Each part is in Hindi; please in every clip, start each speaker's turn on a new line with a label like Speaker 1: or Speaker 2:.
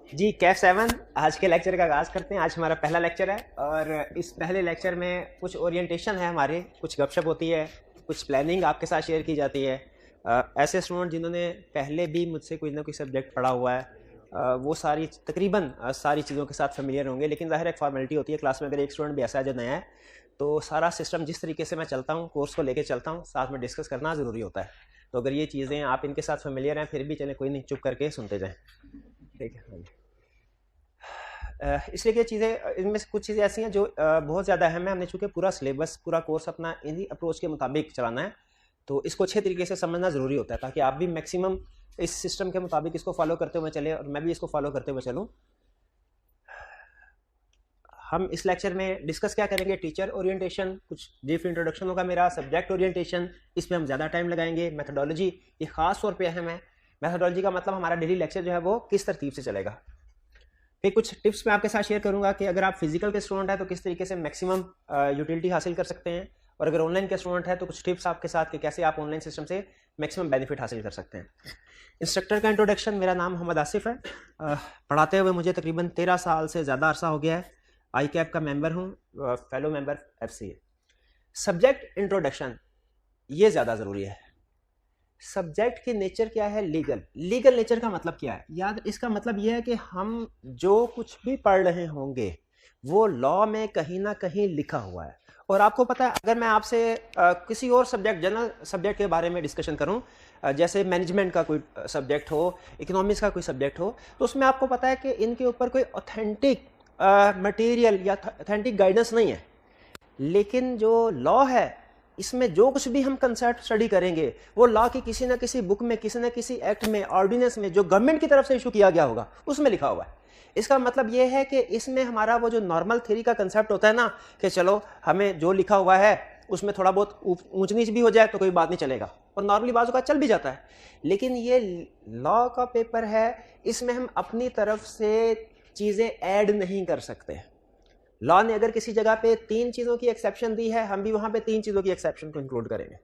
Speaker 1: जी कैफ 7 आज के लेक्चर का आगाज़ करते हैं। आज हमारा पहला लेक्चर है और इस पहले लेक्चर में कुछ ओरिएंटेशन है, हमारे कुछ गपशप होती है, कुछ प्लानिंग आपके साथ शेयर की जाती है। ऐसे स्टूडेंट जिन्होंने पहले भी मुझसे कोई ना कोई सब्जेक्ट पढ़ा हुआ है वो सारी तकरीबन सारी चीज़ों के साथ फेमिलियर होंगे, लेकिन ज़ाहिर एक फॉर्मेलिटी होती है क्लास में अगर एक स्टूडेंट भी ऐसा है जो नया है तो सारा सिस्टम जिस तरीके से मैं चलता हूँ, कोर्स को लेके चलता हूँ, साथ में डिस्कस करना ज़रूरी होता है। तो अगर ये चीज़ें आप इनके साथ फेमिलियर हैं फिर भी चलें, कोई नहीं, चुप करके सुनते जाएँ, ठीक है। इसलिए कि चीज़ें इनमें से कुछ चीज़ें ऐसी हैं जो बहुत ज़्यादा अहम है। हमने चूँकि पूरा सिलेबस, पूरा कोर्स अपना इन्हीं अप्रोच के मुताबिक चलाना है, तो इसको अच्छे तरीके से समझना ज़रूरी होता है ताकि आप भी मैक्सिमम इस सिस्टम के मुताबिक इसको फॉलो करते हुए चले और मैं भी इसको फॉलो करते हुए चलूँ। हम इस लेक्चर में डिस्कस क्या करेंगे? टीचर ओरिएंटेशन, कुछ ब्रीफ इंट्रोडक्शन होगा मेरा, सब्जेक्ट ओरिएंटेशन, इसमें हम ज़्यादा टाइम लगाएंगे। मेथोडोलॉजी, ये खास तौर पे अहम है। मेथोडोलॉजी का मतलब हमारा डेली लेक्चर जो है वो किस तरतीब से चलेगा। फिर कुछ टिप्स मैं आपके साथ शेयर करूंगा कि अगर आप फिजिकल के स्टूडेंट हैं तो किस तरीके से मैक्सिमम यूटिलिटी हासिल कर सकते हैं, और अगर ऑनलाइन के स्टूडेंट हैं तो कुछ टिप्स आपके साथ कि कैसे आप ऑनलाइन सिस्टम से मैक्सिमम बेनिफिट हासिल कर सकते हैं। इंस्ट्रक्टर का इंट्रोडक्शन, मेरा नाम मोहम्मद आसिफ है। पढ़ाते हुए मुझे तकरीबन 13 साल से ज़्यादा अरसा हो गया है। आई कैप का मेंबर हूँ, fellow member FCA। Subject introduction ये ज़्यादा ज़रूरी है। सब्जेक्ट की नेचर क्या है? लीगल। लीगल नेचर का मतलब क्या है? याद, इसका मतलब यह है कि हम जो कुछ भी पढ़ रहे होंगे वो लॉ में कहीं ना कहीं लिखा हुआ है। और आपको पता है, अगर मैं आपसे किसी और सब्जेक्ट, जनरल सब्जेक्ट के बारे में डिस्कशन करूं, जैसे मैनेजमेंट का कोई सब्जेक्ट हो, इकोनॉमिक्स का कोई सब्जेक्ट हो, तो उसमें आपको पता है कि इनके ऊपर कोई ऑथेंटिक मटेरियल या ऑथेंटिक गाइडेंस नहीं है। लेकिन जो लॉ है, इसमें जो कुछ भी हम कंसेप्ट स्टडी करेंगे वो लॉ की किसी ना किसी बुक में, किसी ना किसी एक्ट में, ऑर्डिनेंस में जो गवर्नमेंट की तरफ से इशू किया गया होगा उसमें लिखा हुआ है। इसका मतलब ये है कि इसमें हमारा वो जो नॉर्मल थ्योरी का कंसेप्ट होता है ना, कि चलो हमें जो लिखा हुआ है उसमें थोड़ा बहुत ऊंच नीच भी हो जाए तो कोई बात नहीं चलेगा, और नॉर्मली बाजू का चल भी जाता है। लेकिन ये लॉ का पेपर है, इसमें हम अपनी तरफ से चीज़ें ऐड नहीं कर सकते। लॉ ने अगर किसी जगह पे 3 चीज़ों की एक्सेप्शन दी है, हम भी वहां पे 3 चीज़ों की एक्सेप्शन को इंक्लूड करेंगे।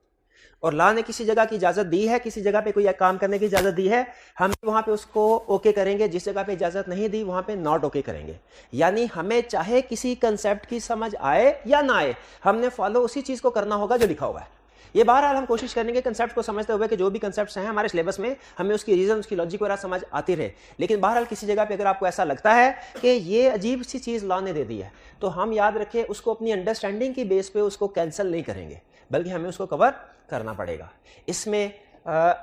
Speaker 1: और लॉ ने किसी जगह की इजाज़त दी है, किसी जगह पे कोई काम करने की इजाज़त दी है, हम भी वहां पे उसको ओके करेंगे। जिस जगह पे इजाज़त नहीं दी वहां पे नॉट ओके करेंगे। यानी हमें चाहे किसी कंसेप्ट की समझ आए या ना आए, हमने फॉलो उसी चीज़ को करना होगा जो लिखा हुआ है। ये बहरहाल हम कोशिश करेंगे कंसेप्ट को समझते हुए कि जो भी कंसेप्ट्स हैं हमारे सिलेबस में, हमें उसकी रीजन, उसकी लॉजिक वगैरह समझ आती रहे। लेकिन बहरहाल किसी जगह पे अगर आपको ऐसा लगता है कि ये अजीब सी चीज़ लॉ ने दे दी है, तो हम याद रखें उसको अपनी अंडरस्टैंडिंग की बेस पे उसको कैंसिल नहीं करेंगे, बल्कि हमें उसको कवर करना पड़ेगा। इसमें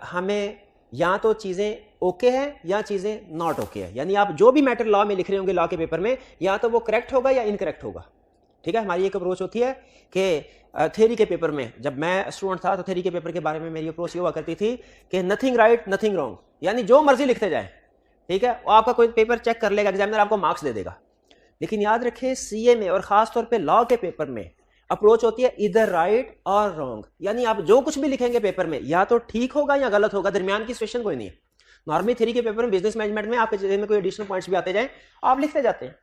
Speaker 1: हमें या तो चीज़ें ओके हैं या चीज़ें नॉट ओके है। यानी आप जो भी मैटर लॉ में लिख रहे होंगे, लॉ के पेपर में, या तो वो करेक्ट होगा या इनकरेक्ट होगा। ठीक है, हमारी एक अप्रोच होती है कि थ्योरी के पेपर में, जब मैं स्टूडेंट था तो थ्योरी के पेपर के बारे में मेरी अप्रोच ये हुआ करती थी कि नथिंग राइट नथिंग रॉन्ग, यानी जो मर्जी लिखते जाए, ठीक है, वो आपका कोई पेपर चेक कर लेगा, एग्जामिनर आपको मार्क्स दे देगा। लेकिन याद रखें CA में और खास तौर पे लॉ के पेपर में अप्रोच होती है इधर राइट और रॉन्ग। यानी आप जो कुछ भी लिखेंगे पेपर में या तो ठीक होगा या गलत होगा, दरमियान की सिचुएशन कोई नहीं है। नॉर्मली थ्योरी के पेपर में, बिजनेस मैनेजमेंट में आपके में कोई एडिशनल पॉइंट्स भी आते जाए, आप लिखते जाते हैं।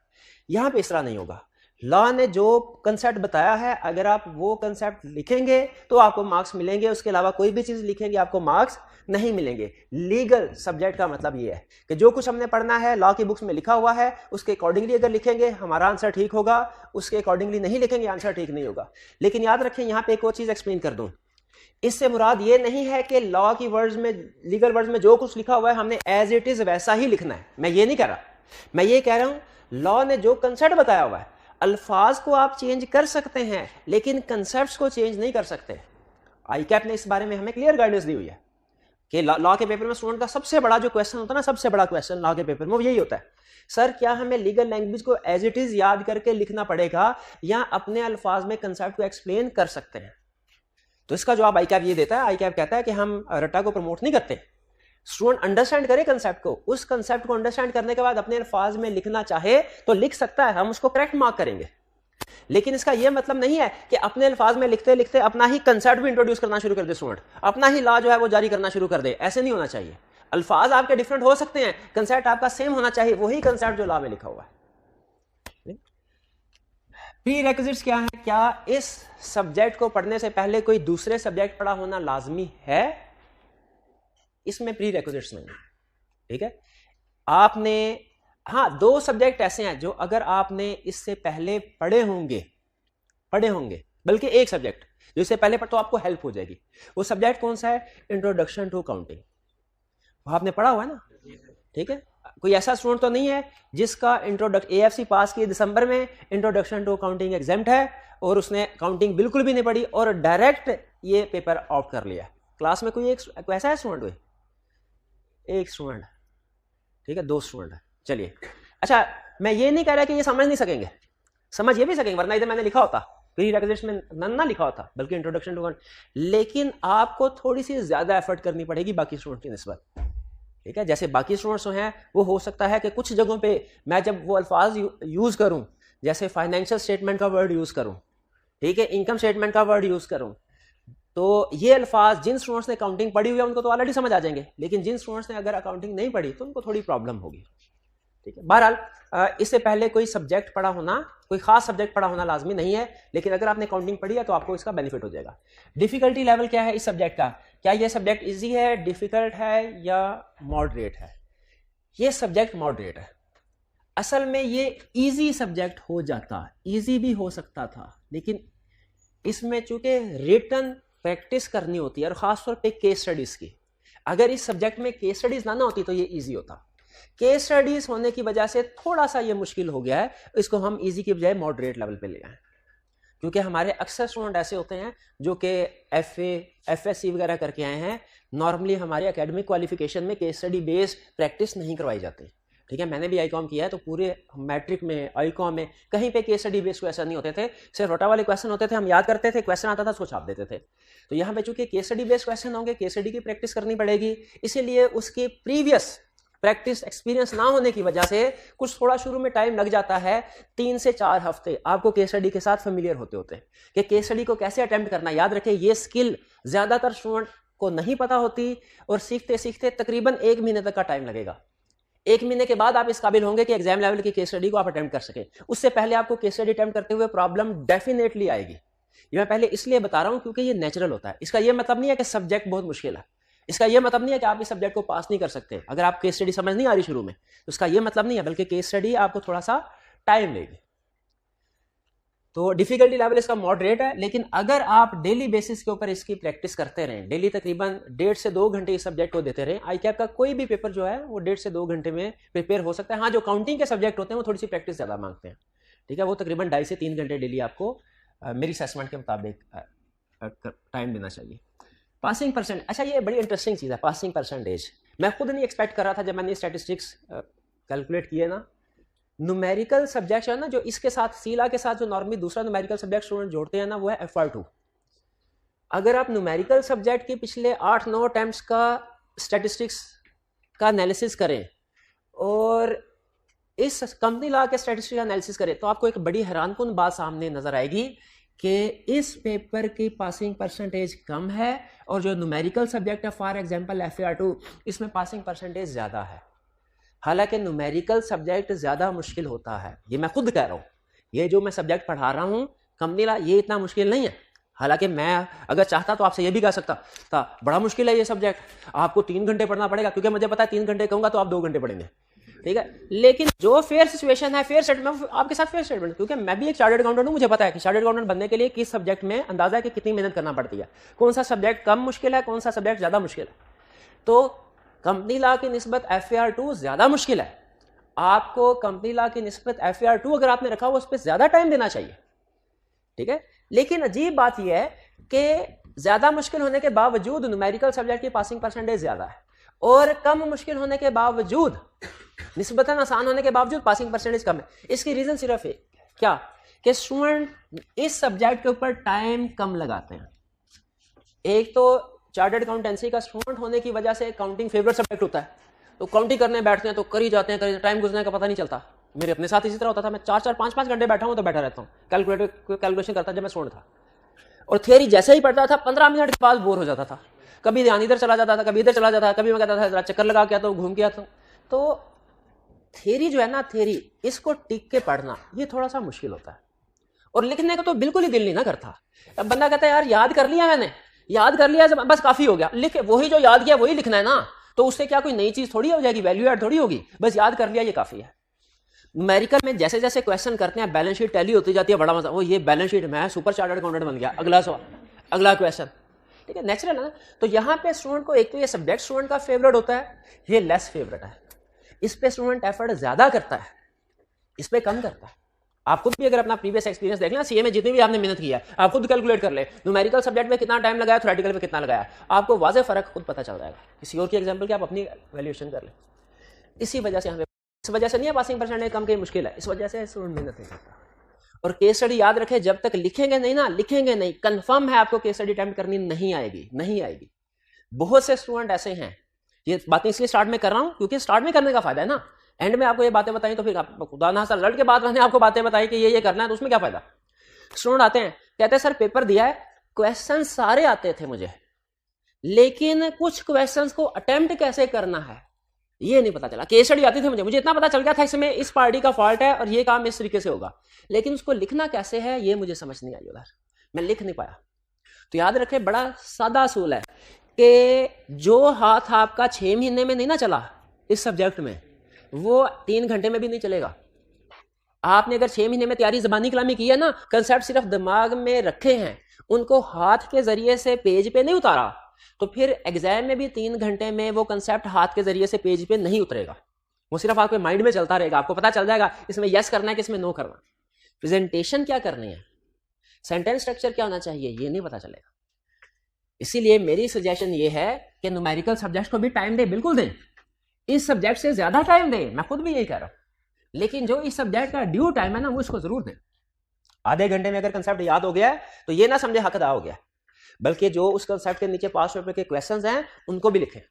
Speaker 1: यहां पे इस तरह नहीं होगा। लॉ ने जो कंसेप्ट बताया है, अगर आप वो कंसेप्ट लिखेंगे तो आपको मार्क्स मिलेंगे, उसके अलावा कोई भी चीज लिखेंगे आपको मार्क्स नहीं मिलेंगे। लीगल सब्जेक्ट का मतलब ये है कि जो कुछ हमने पढ़ना है लॉ की बुक्स में लिखा हुआ है, उसके अकॉर्डिंगली अगर लिखेंगे हमारा आंसर ठीक होगा, उसके अकॉर्डिंगली नहीं लिखेंगे आंसर ठीक नहीं होगा। लेकिन याद रखें, यहां पे एक और चीज एक्सप्लेन कर दूं, इससे मुराद ये नहीं है कि लॉ की वर्ड्स में, लीगल वर्ड्स में जो कुछ लिखा हुआ है हमने एज इट इज वैसा ही लिखना है। मैं ये नहीं कह रहा, मैं ये कह रहा हूं लॉ ने जो कंसेप्ट बताया हुआ है, अल्फाज को आप चेंज कर सकते हैं लेकिन कंसेप्ट्स को चेंज नहीं कर सकते। आई कैप ने इस बारे में हमें क्लियर गाइडेंस दी हुई है कि लॉ के पेपर में स्टूडेंट का सबसे बड़ा जो क्वेश्चन होता है ना, सबसे बड़ा क्वेश्चन लॉ के पेपर में वो यही होता है, सर क्या हमें लीगल लैंग्वेज को एज इट इज याद करके लिखना पड़ेगा या अपने अल्फाज में कंसेप्ट को एक्सप्लेन कर सकते हैं? तो इसका जवाब आई कैप ये देता है। आई कैप कहता है कि हम रट्टा को प्रमोट नहीं करते, स्टूडेंट अंडरस्टैंड करे कंसेप्ट को, उस कंसेप्ट को अंडरस्टैंड करने के बाद अपने अल्फाज में लिखना चाहे तो लिख सकता है, हम उसको करेक्ट मार्क करेंगे। लेकिन इसका यह मतलब नहीं है कि अपने अल्फाज में लिखते लिखते अपना ही कंसेप्ट भी इंट्रोड्यूस करना शुरू कर दे स्टूडेंट, अपना ही लॉ जो है वो जारी करना शुरू कर दे। ऐसे नहीं होना चाहिए। अल्फाज आपके डिफरेंट हो सकते हैं, कंसेप्ट आपका सेम होना चाहिए, वही कंसेप्ट जो लॉ में लिखा हुआ है। प्री रेक्विजिट्स क्या है? क्या इस सब्जेक्ट को पढ़ने से पहले कोई दूसरे सब्जेक्ट पढ़ा होना लाजमी है? इसमें प्री रेक्विजिट्स नहीं है। ठीक है, आपने हाँ, 2 सब्जेक्ट ऐसे हैं जो अगर आपने इससे पहले पढ़े होंगे, बल्कि एक सब्जेक्ट जो इससे पहले तो आपको हेल्प हो जाएगी। वो सब्जेक्ट कौन सा है? Introduction to counting. वो आपने पढ़ा हुआ है ना, ठीक है। कोई ऐसा स्टूडेंट तो नहीं है जिसका AFC पास किए दिसंबर में, इंट्रोडक्शन टू काउंटिंग एग्जाम्ट है और उसने काउंटिंग बिल्कुल भी नहीं पढ़ी और डायरेक्ट ये पेपर आउट कर लिया। क्लास में कोई ऐसा है स्टूडेंट? कोई एक स्टूडेंट, ठीक है, 2 स्टूडेंट है। चलिए, अच्छा, मैं ये नहीं कह रहा कि ये समझ नहीं सकेंगे, समझ ये भी सकेंगे, वरना इधर मैंने लिखा होता प्रीरेक्विजिट में ना लिखा होता, बल्कि इंट्रोडक्शन टू काउंटिंग। लेकिन आपको थोड़ी सी ज्यादा एफर्ट करनी पड़ेगी बाकी स्टूडेंट की निस्बत, ठीक है। जैसे बाकी स्टूडेंट्स हैं वो हो सकता है कि कुछ जगहों पे मैं जब वो अल्फाज यूज करूं, जैसे फाइनेंशियल स्टेटमेंट का वर्ड यूज करूं, ठीक है, इनकम स्टेटमेंट का वर्ड यूज करूं, तो ये अल्फाज जिन स्टूडेंट्स ने अकाउंटिंग पढ़ी हुई है उनको तो ऑलरेडी समझ आ जाएंगे, लेकिन जिन स्टूडेंट्स ने अगर अकाउंटिंग नहीं पढ़ी तो उनको थोड़ी प्रॉब्लम होगी, ठीक है। बहरहाल इससे पहले कोई सब्जेक्ट पढ़ा होना, कोई खास सब्जेक्ट पढ़ा होना लाजमी नहीं है, लेकिन अगर आपने अकाउंटिंग पढ़ी है तो आपको इसका बेनिफिट हो जाएगा। डिफिकल्टी लेवल क्या है इस सब्जेक्ट का? क्या ये सब्जेक्ट इजी है, डिफिकल्ट है या मॉडरेट है? ये सब्जेक्ट मॉडरेट है। असल में ये इजी सब्जेक्ट हो जाता, इजी भी हो सकता था, लेकिन इसमें चूंकि रिटन प्रैक्टिस करनी होती है और खासतौर पे केस स्टडीज की, अगर इस सब्जेक्ट में केस स्टडीज ना होती तो ये इजी होता। केस स्टडीज होने की वजह से थोड़ा सा ये मुश्किल हो गया है, इसको हम इजी की बजाय मॉडरेट लेवल पे ले आए, क्योंकि हमारे अक्सर स्टूडेंट ऐसे होते हैं जो कि FSC वगैरह करके आए हैं। नॉर्मली हमारे एकेडमिक क्वालिफिकेशन में केस स्टडी बेस्ड प्रैक्टिस नहीं करवाई जाती, ठीक है। मैंने भी आईकॉम किया है तो पूरे मैट्रिक में, आईकॉम में कहीं पे केस स्टडी बेस्ड क्वेश्चन नहीं होते थे, सिर्फ रोटा वाले क्वेश्चन होते थे, हम याद करते थे, क्वेश्चन आता था उसको छाप देते थे। तो यहाँ पे चूंकि केस स्टडी बेस्ड क्वेश्चन होंगे, केस स्टडी की प्रैक्टिस करनी पड़ेगी, इसीलिए उसके प्रीवियस प्रैक्टिस एक्सपीरियंस ना होने की वजह से कुछ थोड़ा शुरू में टाइम लग जाता है। 3 से 4 हफ्ते आपको केस स्टडी के साथ फेमिलियर होते होते कि केस स्टडी को कैसे अटेम्प्ट करना। याद रखें, ये स्किल ज्यादातर स्टूडेंट को नहीं पता होती और सीखते सीखते तकरीबन 1 महीने तक का टाइम लगेगा। 1 महीने के बाद आप इस काबिल होंगे कि एग्जाम लेवल की केस स्टडी को आप अटेम्प्ट कर सके। उससे पहले आपको केस स्टडी अटेम्प्ट करते हुए प्रॉब्लम डेफिनेटली आएगी। ये मैं पहले इसलिए बता रहा हूं क्योंकि ये नेचुरल होता है। इसका ये मतलब नहीं है कि सब्जेक्ट बहुत मुश्किल है, इसका यह मतलब नहीं है कि आप इस सब्जेक्ट को पास नहीं कर सकते अगर आप केस स्टडी समझ नहीं आ रही शुरू में, तो इसका यह मतलब नहीं है, बल्कि केस स्टडी आपको थोड़ा सा टाइम लेगी। तो डिफिकल्टी लेवल इसका मॉडरेट है, लेकिन अगर आप डेली बेसिस के ऊपर इसकी प्रैक्टिस करते रहें, डेली तकरीबन 1.5 से 2 घंटे इस सब्जेक्ट को देते रहें, ICAP का कोई भी पेपर जो है वो 1.5 से 2 घंटे में प्रिपेयर हो सकता है। हाँ, जो काउंटिंग के सब्जेक्ट होते हैं वो थोड़ी सी प्रैक्टिस ज्यादा मांगते हैं, ठीक है, वो तकरीबन 2.5 से 3 घंटे डेली आपको मेरी असेसमेंट के मुताबिक टाइम देना चाहिए। पासिंग परसेंट, अच्छा ये बड़ी इंटरेस्टिंग चीज़ है पासिंग परसेंटेज। मैं खुद नहीं एक्सपेक्ट कर रहा था जब मैंने स्टैटिस्टिक्स कैलकुलेट किए ना। न्यूमेरिकल सब्जेक्ट है ना, जो इसके साथ सीला के साथ जो नॉर्मली दूसरा न्यूमेरिकल सब्जेक्ट स्टूडेंट जोड़ते हैं ना, वो है FR2। अगर आप न्यूमेरिकल सब्जेक्ट के पिछले 8-9 अटेम्प्ट्स का स्टैटिस्टिक्स का एनालिसिस करें और इस कंपनी लॉ के स्टैटिस्टिक्स का एनालिसिस करें, तो आपको एक बड़ी हैरानकुन बात सामने नजर आएगी कि इस पेपर की पासिंग परसेंटेज कम है और जो न्यूमेरिकल सब्जेक्ट है, फॉर एग्जांपल FAR2, इसमें पासिंग परसेंटेज ज्यादा है। हालांकि न्यूमेरिकल सब्जेक्ट ज्यादा मुश्किल होता है, ये मैं खुद कह रहा हूं। ये जो मैं सब्जेक्ट पढ़ा रहा हूं कंपनी लॉ, ये इतना मुश्किल नहीं है। हालांकि मैं अगर चाहता तो आपसे ये भी कह सकता था बड़ा मुश्किल है ये सब्जेक्ट, आपको 3 घंटे पढ़ना पड़ेगा, क्योंकि मुझे पता है 3 घंटे कहूंगा तो आप 2 घंटे पढ़ेंगे, ठीक है। लेकिन जो फेयर सिचुएशन है, फेयर स्टेटमेंट, आपके साथ फेयर स्टेटमेंट, क्योंकि मैं भी एक चार्टर्ड अकाउंटेंट हूं, मुझे पता है कि चार्टर्ड अकाउंटेंट बनने के लिए किस सब्जेक्ट में अंदाजा है कि कितनी मेहनत करना पड़ती है, कौन सा सब्जेक्ट कम मुश्किल है, कौन सा सब्जेक्ट ज्यादा मुश्किल है। तो कंपनी लॉ की निस्बत FAR2 ज्यादा मुश्किल है। आपको कंपनी लॉ की निस्बत FAR2 अगर आपने रखा हुआ उस पर ज्यादा टाइम देना चाहिए, ठीक है। लेकिन अजीब बात यह है कि ज्यादा मुश्किल होने के बावजूद न्यूमेरिकल सब्जेक्ट की पासिंग परसेंटेज ज्यादा है और कम मुश्किल होने के बावजूद, निस्बतन आसान होने के बावजूद पासिंग परसेंटेज कम है। इसकी रीजन सिर्फ है क्या कि स्टूडेंट इस सब्जेक्ट के ऊपर टाइम कम लगाते हैं। एक तो चार्टर्ड अकाउंटेंसी का स्टूडेंट होने की वजह से काउंटिंग फेवरेट सब्जेक्ट होता है, तो काउंटिंग करने बैठते हैं तो करी जाते हैं, टाइम गुजरने का पता नहीं चलता। मेरे अपने साथ इसी तरह होता था, मैं 4-4, 5-5 घंटे बैठा हूं तो बैठा रहता हूँ, कैलकुलेशन करता जब मैं स्टूडेंट था। और थियरी जैसे ही पढ़ता था 15 मिनट के बाद बोर हो जाता था, कभी ध्यान इधर चला जाता था, कभी इधर चला जाता था, कभी मैं कहता था जरा चक्कर लगा के आता हूं, घूम के आता हूं। तो थ्योरी जो है ना, थ्योरी इसको टिक के पढ़ना ये थोड़ा सा मुश्किल होता है, और लिखने का तो बिल्कुल ही दिल नहीं ना करता। अब बंदा कहता है यार याद कर लिया, मैंने याद कर लिया, बस काफी हो गया, लिख वही जो याद किया वही लिखना है ना, तो उससे क्या कोई नई चीज थोड़ी हो जाएगी, वैल्यू ऐड थोड़ी होगी, बस याद कर लिया ये काफी है। न्यूमेरिकल में जैसे जैसे क्वेश्चन करते हैं बैलेंस शीट टैली होती जाती है, बड़ा मजा, वो ये बैलेंस शीट में सुपर चार्टर्ड अकाउंटेंट बन गया, अगला सवाल, अगला क्वेश्चन, ठीक है, नेचुरल है ना। तो यहाँ पे स्टूडेंट को एक तो ये सब्जेक्ट स्टूडेंट का फेवरेट होता है, ये लेस फेवरेट है, इस पे स्टूडेंट एफर्ट ज्यादा करता है, इस पे कम करता है। आप खुद भी अगर अपना प्रीवियस एक्सपीरियंस देख लें, सीए में जितनी भी आपने मेहनत की है, आप खुद कैलकुलेट कर ले, न्यूमेरिकल सब्जेक्ट में कितना टाइम लगाया, थ्योरेटिकल में कितना लगाया, आपको वाज़ेह फर्क खुद पता चल जाएगा। किसी और की एग्जांपल की आप अपनी वैल्यूएशन कर ले। इसी वजह से हमें, इस वजह से नहीं है पासिंग परसेंटेज कम की मुश्किल है, इस वजह से स्टूडेंट मेहनत नहीं करता। और केस स्टडी याद रखें, जब तक लिखेंगे नहीं ना, लिखेंगे नहीं, कंफर्म है आपको केस स्टडी अटेम्प्ट करनी नहीं आएगी, नहीं आएगी। बहुत से स्टूडेंट ऐसे हैं, ये बातें इसलिए स्टार्ट में कर रहा हूं क्योंकि स्टार्ट में करने का फायदा है ना, एंड में आपको ये बातें बताई तो फिर खुदा ना लड़ के बाद मैंने आपको बातें बताई कि ये करना है, तो उसमें क्या फायदा। स्टूडेंट आते हैं, कहते हैं सर पेपर दिया है, क्वेश्चन सारे आते थे मुझे, लेकिन कुछ क्वेश्चंस को अटेम्प्ट कैसे करना है ये नहीं पता चला। केस स्टडी आती थी मुझे इतना पता चल गया था इसमें इस पार्टी का फॉल्ट है और ये काम इस तरीके से होगा, लेकिन उसको लिखना कैसे है ये मुझे समझ नहीं आई, उधर मैं लिख नहीं पाया। तो याद रखें, बड़ा सादा असूल है कि जो हाथ आपका 6 महीने में नहीं ना चला इस सब्जेक्ट में, वो 3 घंटे में भी नहीं चलेगा। आपने अगर 6 महीने में तैयारी ज़बानी कलामी की है ना, कंसेप्ट सिर्फ दिमाग में रखे हैं, उनको हाथ के जरिए से पेज पे नहीं उतारा, तो फिर एग्जाम में भी 3 घंटे में वो कंसेप्ट हाथ के जरिए से पेज पे नहीं उतरेगा, वो सिर्फ आपके माइंड में चलता रहेगा। आपको पता चल जाएगा इसमें यस करना है कि इसमें नो करना, प्रेजेंटेशन क्या करनी है, सेंटेंस स्ट्रक्चर क्या होना चाहिए, ये नहीं पता चलेगा। इसीलिए मेरी सजेशन ये है कि न्यूमेरिकल सब्जेक्ट को भी टाइम दे, बिल्कुल दें, इस सब्जेक्ट से ज्यादा टाइम दें, मैं खुद भी यही कह रहा हूं, लेकिन जो इस सब्जेक्ट का ड्यू टाइम है ना, वो इसको जरूर दें। आधे घंटे में अगर कंसेप्ट याद हो गया है तो ये ना समझे हक अदा हो गया, बल्कि जो उस कंसेप्ट के नीचे 5 पेपर के क्वेश्चंस हैं उनको भी लिखें।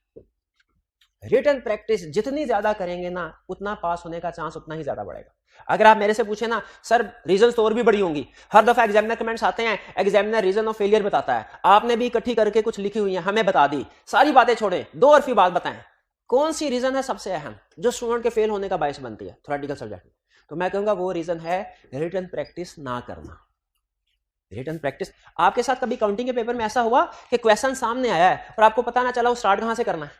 Speaker 1: रिटन प्रैक्टिस जितनी ज्यादा करेंगे ना, उतना पास होने का चांस उतना ही ज्यादा बढ़ेगा। अगर आप मेरे से पूछे ना सर रीजन तो और भी बड़ी होंगी, हर दफा एग्जामिनर कमेंट्स आते हैं, एग्जामिनर रीजन ऑफ फेलियर बताता है, आपने भी इकट्ठी करके कुछ लिखी हुई है, हमें बता दी, सारी बातें छोड़ें, 2 और बात बताएं कौन सी रीजन है सबसे अहम जो स्टूडेंट के फेल होने का बायस बनती है थ्योरेटिकल सब्जेक्ट में, तो मैं कहूंगा वो रीजन है रिटन प्रैक्टिस ना करना। रिटन प्रैक्टिस, आपके साथ कभी काउंटिंग के पेपर में ऐसा हुआ कि क्वेश्चन सामने आया है और आपको पता ना चला वो स्टार्ट कहां से करना है?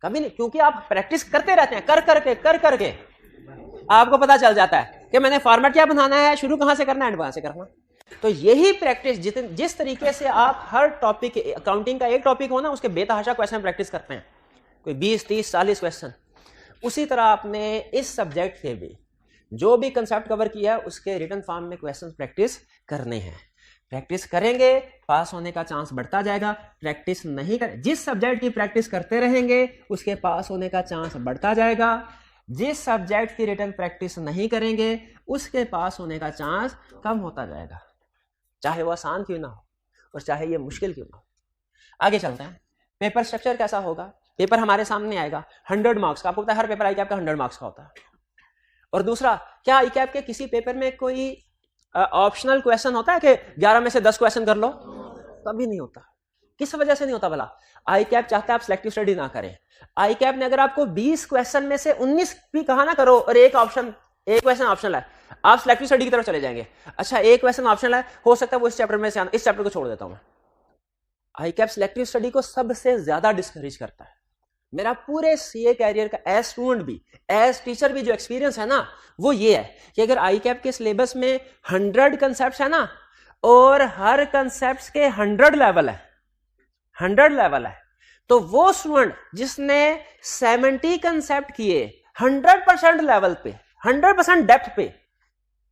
Speaker 1: कभी नहीं, क्योंकि आप प्रैक्टिस करते रहते हैं, कर करके आपको पता चल जाता है कि मैंने फॉर्मेट क्या बनाना है, शुरू कहां से करना है, एंड कहां से करना। तो यही प्रैक्टिस जिस तरीके से आप हर टॉपिक, अकाउंटिंग का एक टॉपिक हो ना, उसके बेतहाशा क्वेश्चन प्रैक्टिस करते हैं, कोई 20, 30, 40 क्वेश्चन, उसी तरह आपने इस सब्जेक्ट के भी जो भी कंसेप्ट कवर किया है उसके रिटन फॉर्म में क्वेश्चन प्रैक्टिस करने हैं। प्रैक्टिस करेंगे पास होने का चांस बढ़ता जाएगा, प्रैक्टिस नहीं कर, जिस सब्जेक्ट की प्रैक्टिस करते रहेंगे उसके पास होने का चांस बढ़ता जाएगा, जिस सब्जेक्ट की रिटन प्रैक्टिस नहीं करेंगे उसके पास होने का चांस कम होता जाएगा, चाहे वो आसान क्यों ना हो और चाहे ये मुश्किल क्यों ना हो। आगे चलते हैं, पेपर स्ट्रक्चर कैसा होगा। पेपर हमारे सामने आएगा 100 मार्क्स का, आपको पता है हर पेपर आईकैप का 100 मार्क्स का होता है। और दूसरा, क्या आईकैप के किसी पेपर में कोई ऑप्शनल क्वेश्चन होता है कि 11 में से 10 क्वेश्चन कर लो? कभी नहीं होता। किस वजह से नहीं होता भला? आईकैप चाहता है आप सिलेक्टिव स्टडी ना करें। आईकैप ने अगर आपको 20 क्वेश्चन में से 19 भी कहा ना करो और एक क्वेश्चन ऑप्शनल है, आप सिलेक्टिव स्टडी की तरफ चले जाएंगे। अच्छा, एक क्वेश्चन ऑप्शनल है, हो सकता है वो इस चैप्टर में से आना, इस चैप्टर को छोड़ देता हूं मैं। आईकैप सिलेक्टिव स्टडी को सबसे ज्यादा डिस्करेज करता है। मेरा पूरे सीए कैरियर का एज स्टूडेंट भी एज टीचर भी जो एक्सपीरियंस है ना, वो ये है कि अगर आईकैप के सिलेबस में 100 कंसेप्ट्स है ना और हर कंसेप्ट्स के 100 लेवल है, तो वो स्टूडेंट जिसने 70 कंसेप्ट किए 100% लेवल पे, 100% डेप्थ पे,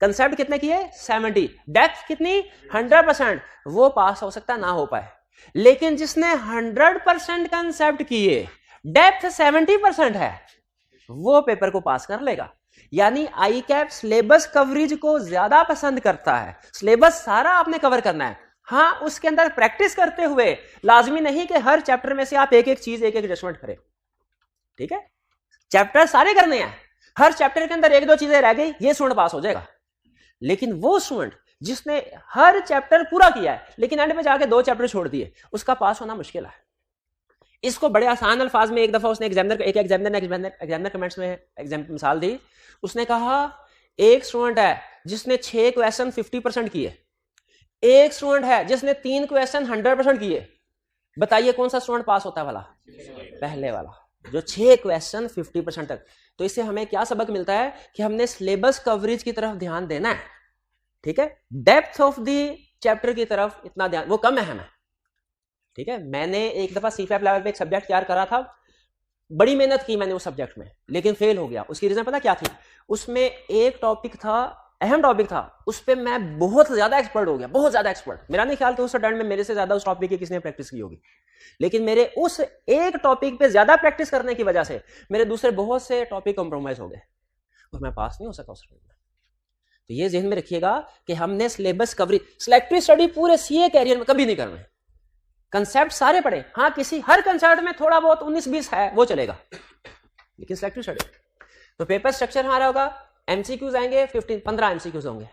Speaker 1: कंसेप्ट कितने किए 70, डेप्थ कितनी 100%, वो पास हो सकता ना हो पाए। लेकिन जिसने 100% कंसेप्ट किए, डेप्थ 70% है, वो पेपर को पास कर लेगा। यानी आईकैप सिलेबस कवरेज को ज्यादा पसंद करता है। सिलेबस सारा आपने कवर करना है, हाँ उसके अंदर प्रैक्टिस करते हुए, लाजमी नहीं कि हर चैप्टर में से आप एक एक चीज एक एडजस्टमेंट करें, ठीक है? चैप्टर सारे करने हैं, हर चैप्टर के अंदर 1-2 चीजें रह गई, ये स्टूडेंट पास हो जाएगा। लेकिन वो स्टूडेंट जिसने हर चैप्टर पूरा किया है लेकिन एंड में जाके 2 चैप्टर छोड़ दिए, उसका पास होना मुश्किल है। इसको बड़े आसान अल्फाज में एक दफा उसने एग्जामिनर कमेंट्स में मिसाल दी। उसने कहा एक स्टूडेंट है जिसने 6 क्वेश्चन 50% किए, एक स्टूडेंट है जिसने 3 क्वेश्चन 100% किए। बताइए कौन सा स्टूडेंट पास होता है भला? पहले वाला। जो 6 क्वेश्चन 50% तक। तो इससे हमें क्या सबक मिलता है कि हमने सिलेबस कवरेज की तरफ ध्यान देना है, ठीक है। डेप्थ ऑफ द चैप्टर की तरफ इतना ध्यान वो कम अहम है, ठीक है। मैंने एक दफा CFAP लेवल पे एक सब्जेक्ट तैयार करा था, बड़ी मेहनत की मैंने उस सब्जेक्ट में, लेकिन फेल हो गया। उसकी रीजन पता क्या थी? उसमें एक टॉपिक था, अहम टॉपिक था, उस पर मैं बहुत ज्यादा एक्सपर्ट हो गया, बहुत ज्यादा एक्सपर्ट। मेरा नहीं ख्याल कि उस स्टूडेंट में मेरे से ज्यादा उस टॉपिक की किसने प्रैक्टिस की होगी, लेकिन मेरे उस एक टॉपिक पे ज्यादा प्रैक्टिस करने की वजह से मेरे दूसरे बहुत से टॉपिक कॉम्प्रोमाइज हो गए और मैं पास नहीं हो सका उस में। तो ये ध्यान में रखिएगा कि हमने सिलेबस कवरेज, सिलेक्टिव स्टडी पूरे सीए कैरियर में कभी नहीं करना है। कंसेप्ट सारे पढ़े, हाँ किसी हर कंसेप्ट में थोड़ा बहुत 19-20 है वो चलेगा, लेकिन सिलेक्टिव स्टडी। तो पेपर स्ट्रक्चर हमारा होगा, एमसीक्यूज आएंगे 15 एमसीक्यूज होंगे,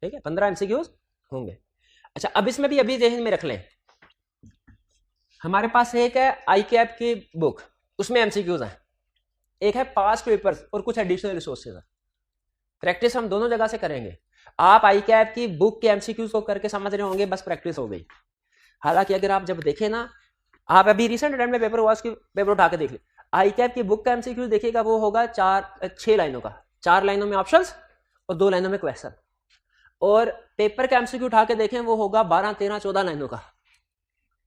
Speaker 1: ठीक है, 15 एमसीक्यूज होंगे। अच्छा, अब इसमें भी अभी ध्यान में रख लें, हमारे पास एक है ICAP की बुक, उसमें एमसीक्यूज हैं, एक है पास्ट पेपर्स और कुछ एडिशनल रिसोर्सेज है। प्रैक्टिस हम दोनों जगह से करेंगे। आप ICAP की बुक के एमसीक्यूज को करके समझ रहे होंगे, बस प्रैक्टिस हो गई। हालांकि अगर आप जब देखें ना, आप अभी रिसेंट टाइम में पेपर हुआ, उसकी पेपर उठा के देख ले, ICAP की बुक का एमसीक्यू देखिएगा, वो होगा 6 लाइनों का, 4 लाइनों में ऑप्शंस और 2 लाइनों में क्वेश्चन। और पेपर का एमसीक्यू उठा के देखें, वो होगा 12, 13, 14 लाइनों का।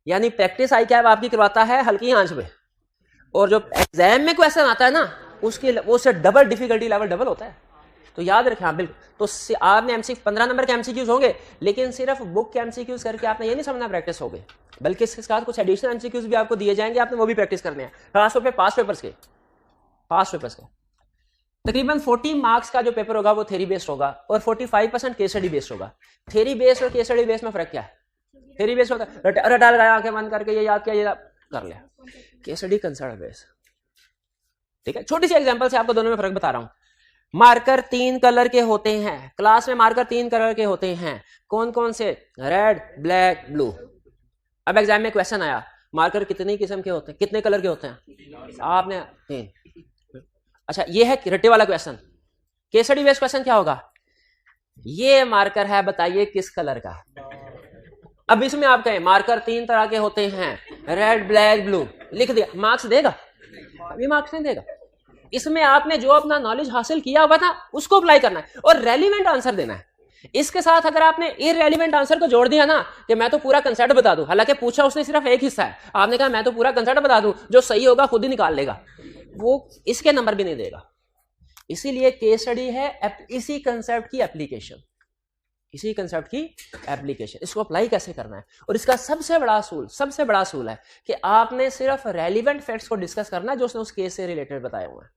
Speaker 1: यानी प्रैक्टिस ICAP आपकी करवाता है हल्की आंच में, और जो एग्जाम में क्वेश्चन आता है ना, उससे डबल डिफिकल्टी लेवल डबल होता है। तो याद रखें, हाँ बिल्कुल। तो आपने 15 नंबर के एमसीक्यूज होंगे, लेकिन सिर्फ बुक के एमसीक्यूज करके आपने ये नहीं समझना प्रैक्टिस हो गई, बल्कि इसके साथ कुछ एडिशनल एमसीक्यूज भी आपको दिए जाएंगे, आपने वो भी प्रैक्टिस करने हैं। खासतौर पे पास्ट पेपर्स के तकरीबन 40 मार्क्स का जो पेपर होगा वो थ्योरी बेस्ड होगा और 45% केस स्टडी बेस्ड होगा। थ्योरी बेस्ड और केस स्टडी बेस्ड में फर्क क्या है? थ्योरी बेस्ड होता है रटा लगाया, आंखें बंद करके ये याद किया, ये कर लिया। केस स्टडी कंसेप्ट बेस्ड, ठीक है। छोटी सी एग्जांपल से आपको दोनों में फर्क बता रहा हूं। मार्कर 3 कलर के होते हैं, क्लास में मार्कर 3 कलर के होते हैं, कौन कौन से? Red, black, blue. अब एग्जाम में क्वेश्चन आया, मार्कर कितने किस्म के होते हैं, कितने कलर के होते हैं? आपने 3। अच्छा, ये है रट्टे वाला question. Case study based question क्या होगा? ये मार्कर है, बताइए किस कलर का। अब इसमें आप कहें मार्कर 3 तरह के होते हैं, रेड, ब्लैक, ब्लू, लिख दिया, मार्क्स देगा? अभी मार्क्स नहीं देगा। इसमें आपने जो अपना नॉलेज हासिल किया हुआ था उसको अप्लाई करना है और रेलिवेंट आंसर देना है। इसके साथ अगर आपने इररेलेवेंट आंसर को जोड़ दिया ना कि मैं तो पूरा कंसेप्ट बता दूं, हालांकि पूछा उसने सिर्फ एक हिस्सा है, आपने कहा मैं तो पूरा कंसेप्ट बता दूं, जो सही होगा खुद ही निकाल लेगा, वो इसके नंबर भी नहीं देगा। इसीलिए केस स्टडी है इसी कंसेप्ट की एप्लीकेशन, इसी कंसेप्ट की एप्लीकेशन। इसको अप्लाई कैसे करना है, और इसका सबसे बड़ा असूल है कि आपने सिर्फ रेलिवेंट फैक्ट्स को डिस्कस करना है जो उसने उस केस से रिलेटेड बताए हुए हैं।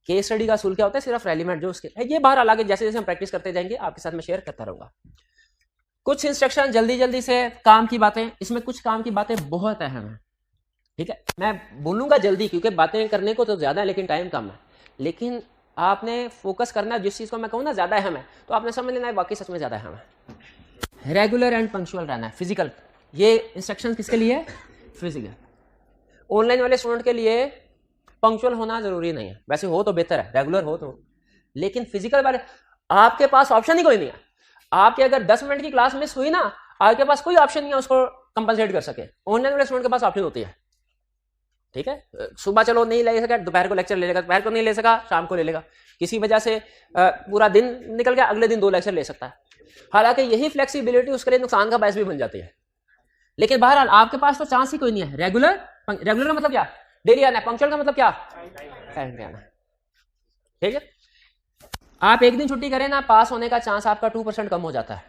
Speaker 1: केस स्टडी का असूल क्या होता है? सिर्फ रेलिवेंट जो उसके है। ये बाहर आगे जैसे जैसे हम प्रैक्टिस करते जाएंगे आपके साथ मैं शेयर करता रहूंगा। कुछ इंस्ट्रक्शन जल्दी से, काम की बातें, इसमें कुछ काम की बातें बहुत अहम है, ठीक है। मैं बोलूंगा जल्दी क्योंकि बातें करने को तो ज्यादा है लेकिन टाइम कम है, लेकिन आपने फोकस करना है। जिस चीज को मैं कहूँ ना ज्यादा अहम है तो आपने समझ लेना है वाकई सच में ज्यादा अहम है। रेगुलर एंड पंक्चुअल रहना है, फिजिकल। ये इंस्ट्रक्शन किसके लिए? फिजिकल। ऑनलाइन वाले स्टूडेंट के लिए पंक्चुअल होना जरूरी नहीं है, वैसे हो तो बेहतर है, रेगुलर हो तो, लेकिन फिजिकल वाले आपके पास ऑप्शन ही कोई नहीं है। आपके अगर 10 मिनट की क्लास मिस हुई ना, आपके पास कोई ऑप्शन नहीं है उसको कंपनसेट कर सके। ऑनलाइन वाले स्टूडेंट के पास ऑप्शन होती है, ठीक है। सुबह चलो नहीं ले सका, दोपहर को लेक्चर ले लेगा, दोपहर को नहीं ले सका शाम को ले लेगा, किसी वजह से पूरा दिन निकल गया, अगले दिन 2 लेक्चर ले सकता है। हालांकि यही फ्लेक्सिबिलिटी उसके लिए नुकसान का बायस भी बन जाती है, लेकिन बहरहाल आपके पास तो चांस ही कोई नहीं है। रेगुलर का मतलब क्या? डेली आना है। पंक्चुअल का मतलब क्या? टाइम पे आना है, ठीक है। आप एक दिन छुट्टी करें ना, पास होने का चांस आपका 2% कम हो जाता है।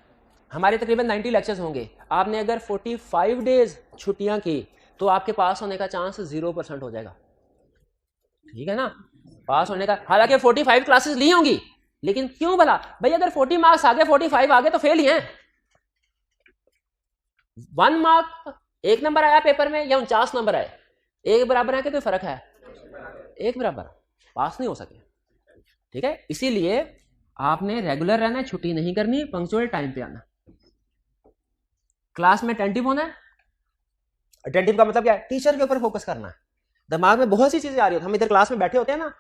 Speaker 1: हमारे तकरीबन 90 लेक्चर्स होंगे, आपने अगर 45 डेज छुट्टियां की तो आपके पास होने का चांस 0% हो जाएगा, ठीक है ना, पास होने का। हालांकि 45 क्लासेस ली होंगी, लेकिन क्यों भला भाई? अगर 40 मार्क्स आ गए, 45 आ गए तो फेल ही हैं। 1 मार्क 1 नंबर आया पेपर में या 49 नंबर आए, एक बराबर है कि कोई फर्क है? एक बराबर, पास नहीं हो सके, ठीक है। इसीलिए आपने रेगुलर रहना है, छुट्टी नहीं करनी, पंक्चुअल टाइम पे आना, क्लास में अटेंटिव होना है। अटेंटिव का मतलब क्या है? टीचर के ऊपर फोकस करना है। दिमाग में बहुत सी चीजें आ रही होती है, हम इधर क्लास में बैठे होते हैं ना,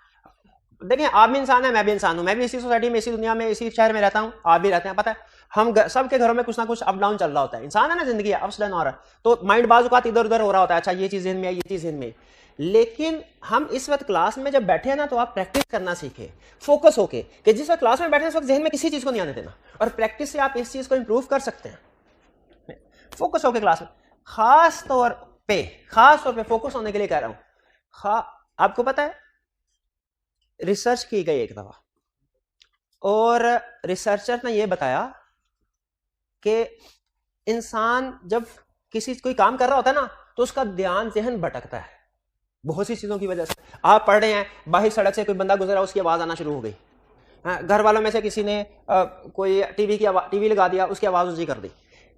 Speaker 1: देखिए आप भी इंसान है, मैं भी इंसान हूं, मैं भी इसी सोसाइटी में, इसी दुनिया में, इसी शहर में रहता हूं, आप भी रहते हैं, पता है। हम सबके घरों में कुछ ना कुछ अप डाउन चल रहा होता है, इंसान है ना, जिंदगी अप्स डाउन हो रहा है, तो माइंड बाजुकात इधर उधर हो रहा होता है, अच्छा ये चीज ज़हन में आई, ये चीज ज़हन में। लेकिन हम इस वक्त क्लास में जब बैठे हैं ना, तो आप प्रैक्टिस करना सीखे, फोकस होके, कि जिस वक्त क्लास में बैठे हैं उस वक्त जहन में किसी चीज को नहीं आने देना, और प्रैक्टिस से आप इस चीज को इंप्रूव कर सकते हैं। फोकस होके क्लास में, खास तौर पे फोकस होने के लिए कह रहा हूं। आपको पता है रिसर्च की गई एक दफा, और रिसर्चर ने यह बताया कि इंसान जब कोई काम कर रहा होता है ना, तो उसका ध्यान जहन भटकता है बहुत सी चीजों की वजह से। आप पढ़ रहे हैं, बाहर सड़क से कोई बंदा गुजरा, उसकी आवाज आना शुरू हो गई, घर वालों में से किसी ने कोई टीवी लगा दिया, उसकी आवाज ऊंची कर दी।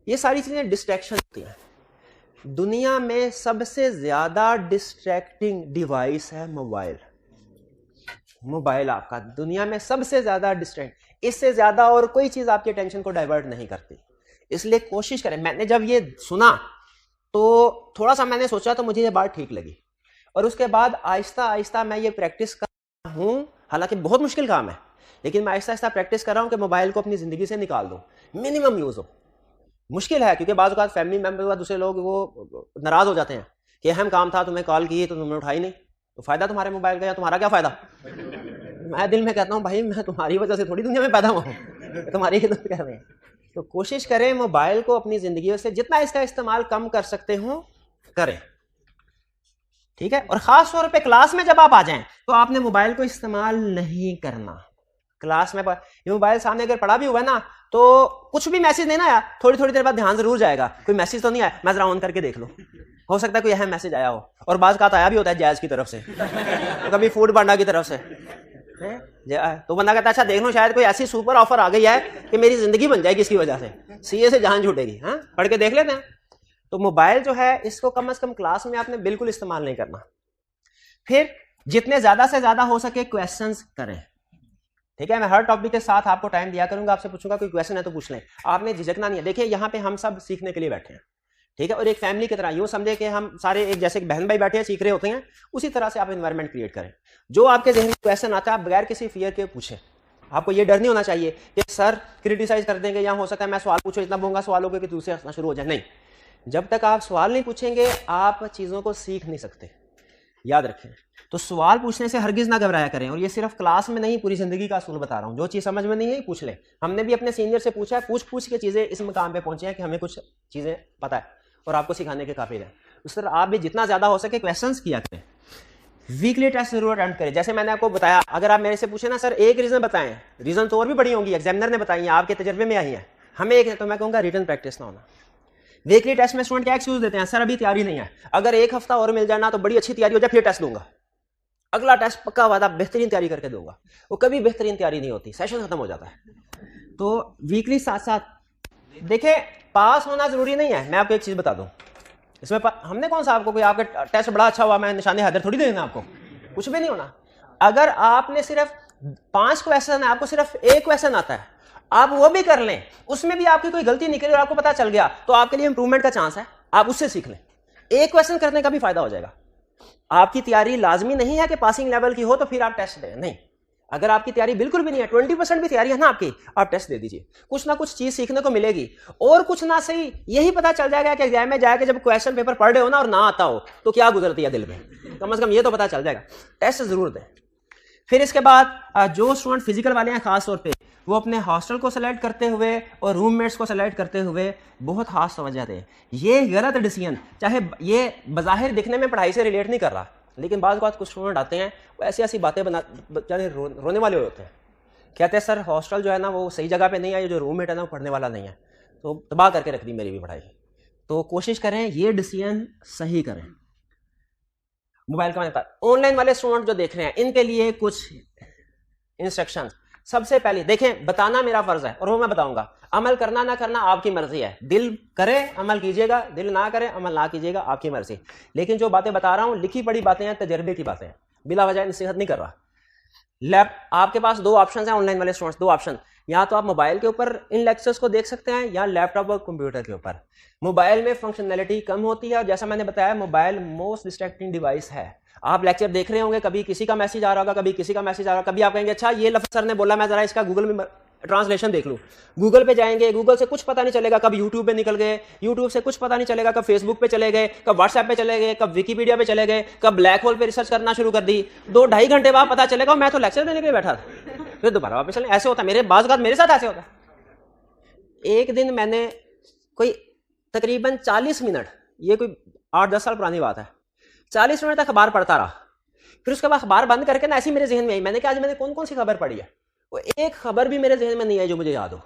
Speaker 1: ये सारी चीजें डिस्ट्रैक्शन होती हैं। दुनिया में सबसे ज्यादा डिस्ट्रैक्टिंग डिवाइस है मोबाइल। मोबाइल आपका दुनिया में सबसे ज्यादा डिस्ट्रैक्ट, इससे ज्यादा और कोई चीज आपकी टेंशन को डाइवर्ट नहीं करती। इसलिए कोशिश करें। मैंने जब ये सुना तो थोड़ा सा मैंने सोचा, तो मुझे ये बात ठीक लगी, और उसके बाद आहिस्ता आहिस्ता मैं ये प्रैक्टिस कर रहा हूँ। हालांकि बहुत मुश्किल काम है, लेकिन मैं आहिस्ता आहिस्ता प्रैक्टिस कर रहा हूँ कि मोबाइल को अपनी जिंदगी से निकाल दो, मिनिमम यूज हो। मुश्किल है, क्योंकि बाज़ औक़ात फैमिली मेंबर दूसरे लोग वो नाराज हो जाते हैं कि अहम काम था, तुम्हें कॉल की तो तुमने उठाई नहीं, तो फायदा तुम्हारे मोबाइल का, या तुम्हारा क्या फायदा। मैं दिल में कहता हूँ भाई, मैं तुम्हारी वजह से थोड़ी दुनिया में पैदा हुआ हूँ, तुम्हारी खिदमत कर रहे हैं। तो कोशिश करें मोबाइल को अपनी जिंदगी से जितना इसका इस्तेमाल कम कर सकते हो करें, ठीक है। और खास तौर पे क्लास में जब आप आ जाएं तो आपने मोबाइल को इस्तेमाल नहीं करना। क्लास में ये मोबाइल सामने अगर पड़ा भी हुआ है ना, तो कुछ भी मैसेज नहीं ना आया, थोड़ी थोड़ी देर बाद ध्यान जरूर जाएगा, कोई मैसेज तो नहीं आया, मैं जरा ऑन करके देख लूं, हो सकता है कोई अहम मैसेज आया हो। और बाज़ का आया भी होता है जैज की तरफ से, तो कभी फूड पांडा की तरफ से, तो बंदा कहता है अच्छा देख लो, शायद कोई ऐसी सुपर ऑफर आ गई है कि मेरी जिंदगी बन जाएगी इसकी वजह से, सीए से जान छूटेगी। हाँ, पढ़ के देख लेते हैं। तो मोबाइल जो है, इसको कम से कम क्लास में आपने बिल्कुल इस्तेमाल नहीं करना। फिर जितने ज्यादा से ज्यादा हो सके क्वेश्चंस करें, ठीक है। मैं हर टॉपिक के साथ आपको टाइम दिया करूंगा, आपसे पूछूंगा कोई क्वेश्चन है तो पूछ लें, आपने झिझकना नहीं है। देखिए यहाँ पे हम सब सीखने के लिए बैठे हैं, ठीक है। और एक फैमिली की तरह यूं समझे कि हम सारे एक जैसे बहन भाई बैठे हैं, सीख रहे होते हैं, उसी तरह से आप एनवायरनमेंट क्रिएट करें। जो आपके जहन में क्वेश्चन आता है, आप बगैर किसी फियर के पूछें। आपको ये डर नहीं होना चाहिए कि सर क्रिटिसाइज कर देंगे, या हो सकता है मैं सवाल पूछूं इतना बोलूंगा सवाल होगा कि दूसरे हंसना शुरू हो जाए। नहीं, जब तक आप सवाल नहीं पूछेंगे आप चीजों को सीख नहीं सकते, याद रखें। तो सवाल पूछने से हरगिज ना घबराया करें। और ये सिर्फ क्लास में नहीं, पूरी जिंदगी का असूल बता रहा हूँ। जो चीज समझ में नहीं है पूछ ले। हमने भी अपने सीनियर से पूछा है, पूछ के चीजें इस मुकाम पे पहुंचे हैं कि हमें कुछ चीजें पता है और आपको सिखाने के काबिल है। उस तरह आप भी जितना ज्यादा हो सके क्वेश्चंस किया करें। वीकली टेस्ट जरूर अटेम्प्ट करें। जैसे मैंने आपको बताया, अगर आप मेरे से पूछे ना सर एक रीजन बताएं, रीजन तो और भी बड़ी होंगी, एग्जामिनर ने बताई है, आपके तजर्बे में आई है, हमें एक है, तो मैं कहूँगा रिटन प्रैक्टिस ना होना। वीकली टेस्ट में स्टूडेंट क्या एक्सक्यूज देते हैं, सर अभी तैयारी नहीं है, अगर एक हफ्ता और मिल जाए ना तो बड़ी अच्छी तैयारी हो जाए, फिर टेस्ट दूंगा, अगला टेस्ट पक्का वादा बेहतरीन तैयारी करके दूंगा। वो कभी बेहतरीन तैयारी नहीं होती, सेशन खत्म हो जाता है। तो वीकली साथ साथ देखें, पास होना जरूरी नहीं है। मैं आपको एक चीज बता दूं, इसमें हमने कौन सा आपको कोई आपका टेस्ट बड़ा अच्छा हुआ मैं निशाने हैदर थोड़ी देना, आपको कुछ भी नहीं होना। अगर आपने सिर्फ 5 क्वेश्चन है, आपको सिर्फ एक क्वेश्चन आता है, आप वो भी कर लें, उसमें भी आपकी कोई गलती निकली और आपको पता चल गया, तो आपके लिए इंप्रूवमेंट का चांस है, आप उससे सीख लें। एक क्वेश्चन करने का भी फायदा हो जाएगा। आपकी तैयारी लाजमी नहीं है कि पासिंग लेवल की हो तो फिर आप टेस्ट दें, नहीं। अगर आपकी तैयारी बिल्कुल भी नहीं है, 20% भी तैयारी है ना आपकी, आप टेस्ट दे दीजिए, कुछ ना कुछ चीज सीखने को मिलेगी। और कुछ ना सही यही पता चल जाएगा कि एग्जाम में जाके जब क्वेश्चन पेपर पढ़ रहे हो ना और ना आता हो तो क्या गुजरती है दिल में, कम से कम ये तो पता चल जाएगा। टेस्ट जरूर दें। फिर इसके बाद जो स्टूडेंट फिजिकल वाले हैं खास तौर पे, वो अपने हॉस्टल को सेलेक्ट करते हुए और रूममेट्स को सेलेक्ट करते हुए बहुत खास तवज्जो दें। ये गलत डिसीजन, चाहे ये बज़ाहिर दिखने में पढ़ाई से रिलेट नहीं कर रहा, लेकिन बात कुछ स्टूडेंट आते हैं वो ऐसी ऐसी बातें जाने रोने वाले होते हैं, कहते हैं सर हॉस्टल जो है ना वो सही जगह पे नहीं है, जो रूममेट है ना वो पढ़ने वाला नहीं है, तो तबाह करके रख दी मेरी भी पढ़ाई। तो कोशिश करें ये डिसीजन सही करें। मोबाइल का मैंने ऑनलाइन वाले स्टूडेंट जो देख रहे हैं, इनके लिए कुछ इंस्ट्रक्शंस। सबसे पहले देखें, बताना मेरा फर्ज है और वो मैं बताऊंगा, अमल करना ना करना आपकी मर्जी है। दिल करे अमल कीजिएगा, दिल ना करे अमल ना कीजिएगा, आपकी मर्जी। लेकिन जो बातें बता रहा हूं लिखी पढ़ी बातें हैं, तजर्बे की बातें हैं, बिला वजह नसीहत नहीं कर रहा। आपके पास 2 ऑप्शन हैं ऑनलाइन वाले स्टूडेंट्स, 2 ऑप्शन, या तो आप मोबाइल के ऊपर इन लेक्चर्स को देख सकते हैं या लैपटॉप और कंप्यूटर के ऊपर। मोबाइल में फंक्शनैलिटी कम होती है और जैसा मैंने बताया मोबाइल मोस्ट डिस्ट्रैक्टिंग डिवाइस है। आप लेक्चर देख रहे होंगे, कभी किसी का मैसेज आ रहा होगा, कभी किसी का मैसेज आ रहा होगा, कभी आप कहेंगे अच्छा ये लफ्ज़ सर ने बोला, मैं जरा इसका गूगल में ट्रांसलेशन देख लूँ, गूगल पे जाएंगे, गूगल से कुछ पता नहीं चलेगा कब यूट्यूब पे निकल गए, यूट्यूब से कुछ पता नहीं चलेगा कब फेसबुक पे चले गए, कब व्हाट्सएप पे चले गए, कब विकीपीडिया पे चले गए, कब ब्लैक होल पे रिसर्च करना शुरू कर दी, 2-2.5 घंटे बाद पता चलेगा मैं तो लेक्चर देने के लिए बैठा था, फिर दोबारा वापस चले। ऐसे होता मेरे बात मेरे साथ ऐसे होता। एक दिन मैंने कोई तकरीबन 40 मिनट, ये कोई 8-10 साल पुरानी बात है, 40 मिनट तक अखबार पढ़ता रहा। फिर उसके बाद अखबार बंद करके ना ऐसी मेरे जहन में आई, मैंने कहा आज मैंने कौन कौन सी खबर पढ़ी है, वो एक खबर भी मेरे जहन में नहीं आई जो मुझे याद हो।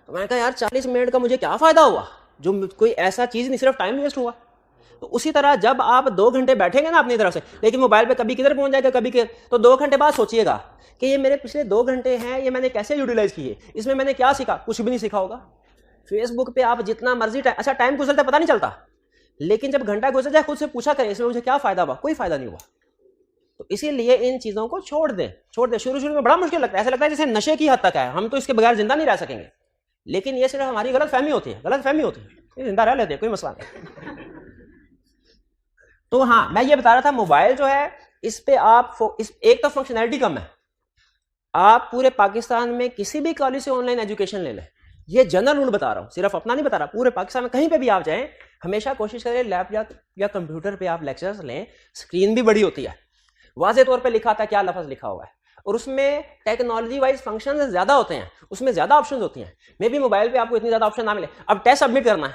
Speaker 1: तो मैंने कहा यार 40 मिनट का मुझे क्या फायदा हुआ, जो कोई ऐसा चीज नहीं, सिर्फ टाइम वेस्ट हुआ। तो उसी तरह जब आप 2 घंटे बैठेंगे ना अपनी तरफ से, लेकिन मोबाइल पे कभी किधर पहुंच जाएगा कभी किधर, तो 2 घंटे बाद सोचिएगा कि ये मेरे पिछले 2 घंटे हैं, ये मैंने कैसे यूटिलाइज किए, इसमें मैंने क्या सीखा, कुछ भी नहीं सीखा होगा। फेसबुक पे आप जितना मर्जी अच्छा टाइम गुजरता पता नहीं चलता, लेकिन जब घंटा गुजर जाए खुद से पूछा करें इसमें मुझे क्या फायदा हुआ, कोई फायदा नहीं हुआ। तो इसीलिए इन चीजों को छोड़ दें। शुरू में बड़ा मुश्किल लगता है, ऐसा लगता है जैसे नशे की हद तक है, हम तो इसके बगैर जिंदा नहीं रह सकेंगे, लेकिन ये सिर्फ हमारी गलत फहमी होती है, जिंदा रह लेते हैं, कोई मसला नहीं। तो हाँ, मैं ये बता रहा था मोबाइल जो है इस पे आप एक तो फंक्शनैलिटी कम है, आप पूरे पाकिस्तान में किसी भी कॉलेज से ऑनलाइन एजुकेशन ले लें, ये जनरल रूल बता रहा हूं, सिर्फ अपना नहीं बता रहा, पूरे पाकिस्तान में कहीं पे भी आप जाएं हमेशा कोशिश करें लैपटॉप या कंप्यूटर पे आप लेक्चर्स लें। स्क्रीन भी बड़ी होती है, वाज़े तौर पे लिखा था क्या लफ्ज़ लिखा हुआ है, और उसमें टेक्नोलॉजी वाइज फंक्शन ज्यादा होते हैं, उसमें ज्यादा ऑप्शंस होती हैं। मे भी मोबाइल पे आपको इतनी ज्यादा ऑप्शन ना मिले। अब टेस्ट सबमिट करना है,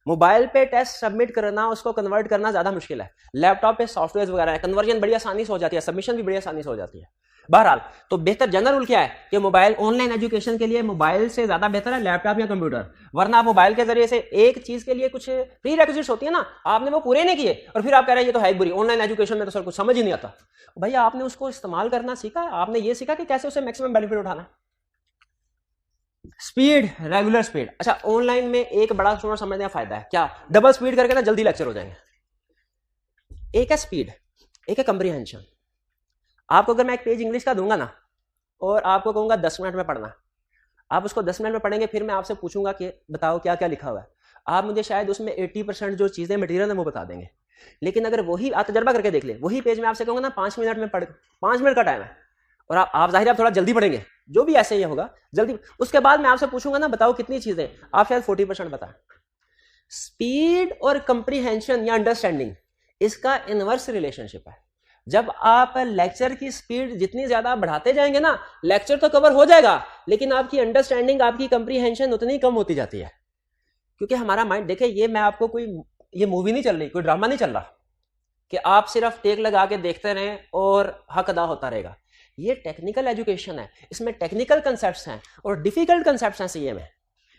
Speaker 1: मोबाइल पे टेस्ट सबमिट करना, उसको कन्वर्ट करना ज्यादा मुश्किल है। लैपटॉप पे सॉफ्टवेयर वगैरह है, कन्वर्जन बड़ी आसानी से हो जाती है, सबमिशन भी बड़ी आसानी से हो जाती है। बहरहाल तो बेहतर जनरल रूल क्या है कि मोबाइल ऑनलाइन एजुकेशन के लिए मोबाइल से ज्यादा बेहतर है लैपटॉप या कंप्यूटर। वरना आप मोबाइल के जरिए से एक चीज के लिए कुछ प्री रेक्विजिट्स होती है ना, आपने वो पूरे नहीं किए और फिर आप कह रहे हैं ये तो है बुरी, ऑनलाइन एजुकेशन में तो सर कुछ समझ ही नहीं आता। भैया आपने उसको इस्तेमाल करना सीखा है, आपने ये सीखा कि कैसे उसे मैक्सिमम बेनिफिट उठाना। Speed, regular speed. अच्छा, ऑनलाइन में एक बड़ा स्टूडेंट समझने का फायदा है क्या, डबल स्पीड करके ना जल्दी लेक्चर हो जाएंगे। एक है स्पीड, एक है कंप्रीहेंशन। आपको अगर मैं एक पेज इंग्लिश का दूंगा ना और आपको कहूंगा 10 मिनट में पढ़ना, आप उसको 10 मिनट में पढ़ेंगे, फिर मैं आपसे पूछूंगा कि बताओ क्या क्या लिखा हुआ है, आप मुझे शायद उसमें 80% जो चीजें मटेरियल है वो बता देंगे। लेकिन अगर वही आप तजर्बा करके देख ले, वही पेज में आपसे कहूंगा ना 5 मिनट में पढ़, 5 मिनट का टाइम है और आप जाहिर आप थोड़ा जल्दी पढ़ेंगे, जो भी ऐसे ही होगा जल्दी। उसके बाद मैं आपसे पूछूंगा ना बताओ कितनी चीजें, आप शायद 40% बताएं। स्पीड और कंप्रीहेंशन या अंडरस्टैंडिंग, इसका इनवर्स रिलेशनशिप है। जब आप लेक्चर की स्पीड जितनी ज्यादा बढ़ाते जाएंगे ना, लेक्चर तो कवर हो जाएगा लेकिन आपकी अंडरस्टैंडिंग, आपकी कंप्रीहेंशन उतनी कम होती जाती है। क्योंकि हमारा माइंड, देखिए ये मैं आपको कोई ये मूवी नहीं चल रही, कोई ड्रामा नहीं चल रहा कि आप सिर्फ टेक लगा के देखते रहें और हक अदा होता रहेगा। ये टेक्निकल एजुकेशन है, इसमें टेक्निकल कंसेप्ट्स हैं और डिफिकल्ट कंसेप्ट्स हैं सीए में।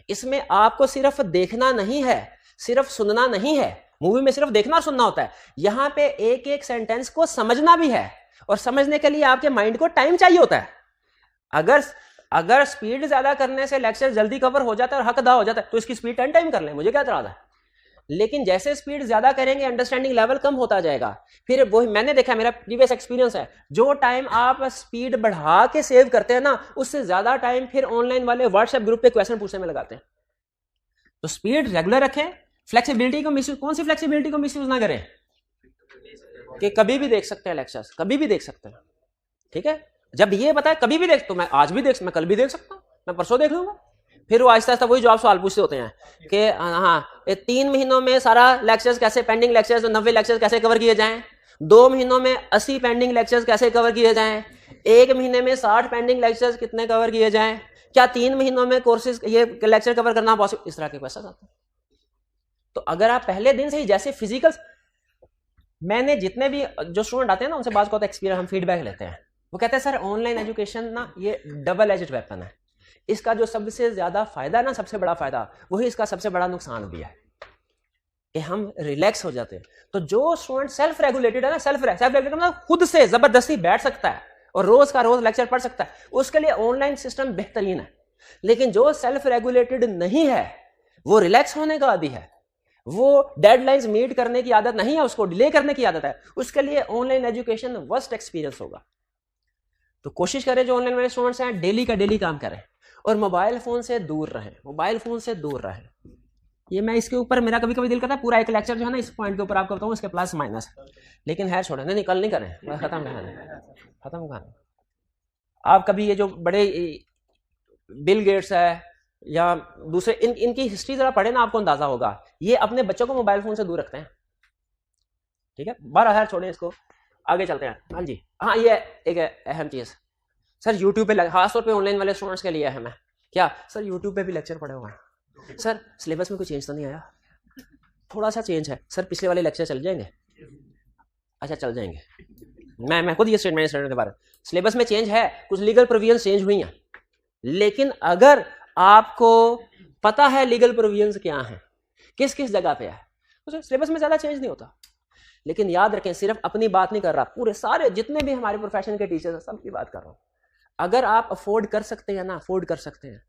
Speaker 1: इसमें आपको सिर्फ देखना नहीं है, सिर्फ सुनना नहीं है। मूवी में सिर्फ देखना और सुनना होता है, यहां पे एक एक सेंटेंस को समझना भी है, और समझने के लिए आपके माइंड को टाइम चाहिए होता है। अगर स्पीड ज्यादा करने से लेक्चर जल्दी कवर हो जाता है और हक अदा हो जाता है तो इसकी स्पीड 10 टाइम कर लें, मुझे क्या इतराज है। लेकिन जैसे स्पीड ज्यादा करेंगे अंडरस्टैंडिंग लेवल कम होता जाएगा। फिर वो मैंने देखा, मेरा प्रीवियस एक्सपीरियंस है, जो टाइम आप स्पीड बढ़ा के सेव करते हैं ना, उससे ज्यादा टाइम फिर ऑनलाइन वाले व्हाट्सएप ग्रुप पे क्वेश्चन पूछने में लगाते हैं। तो स्पीड रेगुलर रखें, फ्लेक्सिबिलिटी को मिसयूज, कौन सी फ्लेक्सिबिलिटी को मिसयूज ना करें कि कभी भी देख सकते हैं लेक्चर्स, कभी भी देख सकते हैं, ठीक है। जब ये बताए कभी भी देख, तो मैं आज भी देख, मैं कल भी देख सकता हूं, मैं परसों देख लूंगा। फिर वो आहिस्ता आहिस्ता वही जवाब सवाल पूछते होते हैं कि हाँ 3 महीनों में सारा लेक्चर्स कैसे, पेंडिंग लेक्चर्स 90 लेक्चर्स कैसे कवर किए जाएं, 2 महीनों में 80 पेंडिंग लेक्चर्स कैसे कवर किए जाएं, 1 महीने में 60 पेंडिंग लेक्चर्स कितने कवर किए जाएं, क्या 3 महीनों में कोर्सेज ये लेक्चर कवर करना पॉसिबल, इस तरह के क्वेश्चन आते हैं। तो अगर आप पहले दिन से ही जैसे फिजिकल, मैंने जितने भी जो स्टूडेंट आते हैं ना उनसे बात को एक्सपीरियंस, हम फीडबैक लेते हैं, वो कहते हैं सर ऑनलाइन एजुकेशन ना ये डबल एजेड वेपन है, इसका जो सबसे ज्यादा फायदा है ना, सबसे बड़ा फायदा वही इसका सबसे बड़ा नुकसान भी है कि हम रिलैक्स हो जाते हैं। तो जो स्टूडेंट सेल्फ रेगुलेटेड है ना, सेल्फ रेगुलेटेड मतलब खुद से जबरदस्ती बैठ सकता है और रोज का रोज लेक्चर पढ़ सकता है, उसके लिए ऑनलाइन सिस्टम बेहतरीन है। लेकिन जो सेल्फ रेगुलेटेड नहीं है, वो रिलैक्स होने का आदी है, वो डेडलाइंस मीट करने की आदत नहीं है, उसको डिले करने की आदत है, उसके लिए ऑनलाइन एजुकेशन वर्स्ट एक्सपीरियंस होगा। तो कोशिश करें जो ऑनलाइन वाले स्टूडेंट्स हैं डेली का डेली काम करें और मोबाइल फोन से दूर रहें, मोबाइल फोन से दूर रहें। ये मैं इसके ऊपर मेरा कभी कभी दिल करता है पूरा एक लेक्चर जो है ना इस पॉइंट के ऊपर आपको बताऊं, इसके प्लस माइनस, लेकिन है छोड़े, नहीं कल नहीं करें, खत्म कहानी। आप कभी ये जो बड़े बिल गेट्स है या दूसरे इनकी हिस्ट्री जरा पढ़े ना, आपको अंदाजा होगा। ये अपने बच्चों को मोबाइल फोन से दूर रखते हैं, ठीक है। 12,000 छोड़ें इसको, आगे चलते हैं। हाँ जी, हाँ ये एक अहम चीज सर, यूट्यूब पे खासतौर पे ऑनलाइन वाले स्टूडेंट्स के लिए अहम है। क्या सर, यूट्यूब पे भी लेक्चर पढ़े हुए हैं सर, सिलेबस में कोई चेंज तो नहीं आया? थोड़ा सा चेंज है सर, पिछले वाले लेक्चर चल जाएंगे? अच्छा चल जाएंगे। मैं खुद ये स्टेटमेंट के बारे में, सिलेबस में चेंज है, कुछ लीगल प्रोविजन चेंज हुई हैं, लेकिन अगर आपको पता है लीगल प्रोविजंस क्या हैं, किस किस जगह पे है, तो सिलेबस में ज्यादा चेंज नहीं होता। लेकिन याद रखें, सिर्फ अपनी बात नहीं कर रहा, पूरे सारे जितने भी हमारे प्रोफेशन के टीचर्स हैं सबकी बात कर रहा हूं। अगर आप अफोर्ड कर सकते हैं ना, अफोर्ड कर सकते हैं,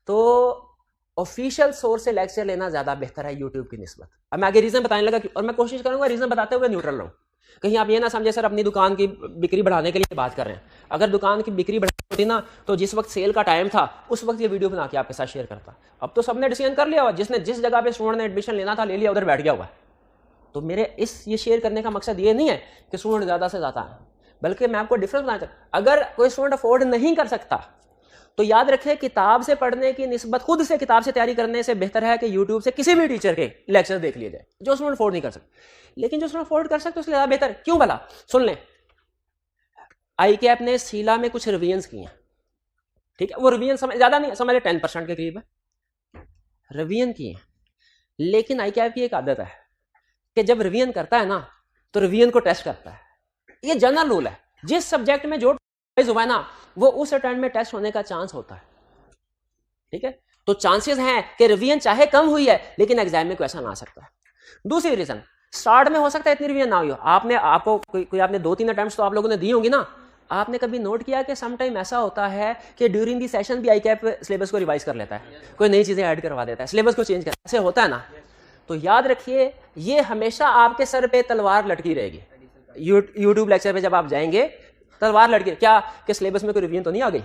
Speaker 1: तो ऑफिशियल सोर्स से लेक्चर लेना ज्यादा बेहतर है यूट्यूब की निस्बत। अब मैं आगे रीजन बताने लगा, और मैं कोशिश करूंगा रीजन बताते हुए न्यूट्रल रहूं। कहीं आप ये ना समझे सर अपनी दुकान की बिक्री बढ़ाने के लिए बात कर रहे हैं। अगर दुकान की बिक्री बढ़ानी होती ना, तो जिस वक्त सेल का टाइम था उस वक्त ये वीडियो बना के आपके साथ शेयर करता। अब तो सबने डिसीजन कर लिया हुआ, जिसने जिस जगह पे स्टूडेंट ने एडमिशन लेना था ले लिया, उधर बैठ गया हुआ। तो मेरे ये शेयर करने का मकसद ये नहीं है कि स्टूडेंट ज्यादा से ज्यादा है, बल्कि मैं आपको डिफरेंस बताना चाहता हूं। अगर कोई स्टूडेंट अफोर्ड नहीं कर सकता तो याद रखें, किताब से पढ़ने की निस्बत खुद से किताब से तैयारी करने से बेहतर है कि यूट्यूब से किसी भी टीचर के लेक्चर देख लिए जाए, जो स्टूडेंट अफोर्ड नहीं कर सकते। लेकिन जो स्टूडेंट अफोर्ड कर सकते उसके ज्यादा बेहतर क्यों भला? सुन लें, ICAP ने सीला में कुछ रिवीजन किए हैं, ठीक है। वो रिवीजन ज्यादा नहीं, समझ 10% के करीब है रिवीजन किए, लेकिन ICAP की एक आदत है कि जब रिवीजन करता है ना, तो रिवीजन को टेस्ट करता है। ये जनरल रूल है, जिस सब्जेक्ट में जो हुआ है ना, वो उस अटेम्प्ट में टेस्ट होने का चांस होता है, ठीक है। तो चांसेस हैं कि रिवीजन चाहे कम हुई है, लेकिन एग्जाम में क्वेश्चन आ सकता है। दूसरी रीजन, स्टार्ट में हो सकता है इतनी रिवीजन ना हुई हो, आपको कोई आपने 2-3 अटेम्प्ट्स तो आप लोगों ने दी होंगी ना। आपने कभी नोट किया कि सम टाइम ऐसा होता है कि ड्यूरिंग दी सेशन भी ICAP सिलेबस को रिवाइज कर लेता है, कोई नई चीजें ऐड करवा देता है, सिलेबस को चेंज कर, ऐसे होता है ना। तो याद रखिए, ये हमेशा आपके सर पे तलवार लटकी रहेगी। यूट्यूब लेक्चर पे जब आप जाएंगे, तलवार लटकी क्या कि सिलेबस में कोई रिवीजन तो नहीं आ गई,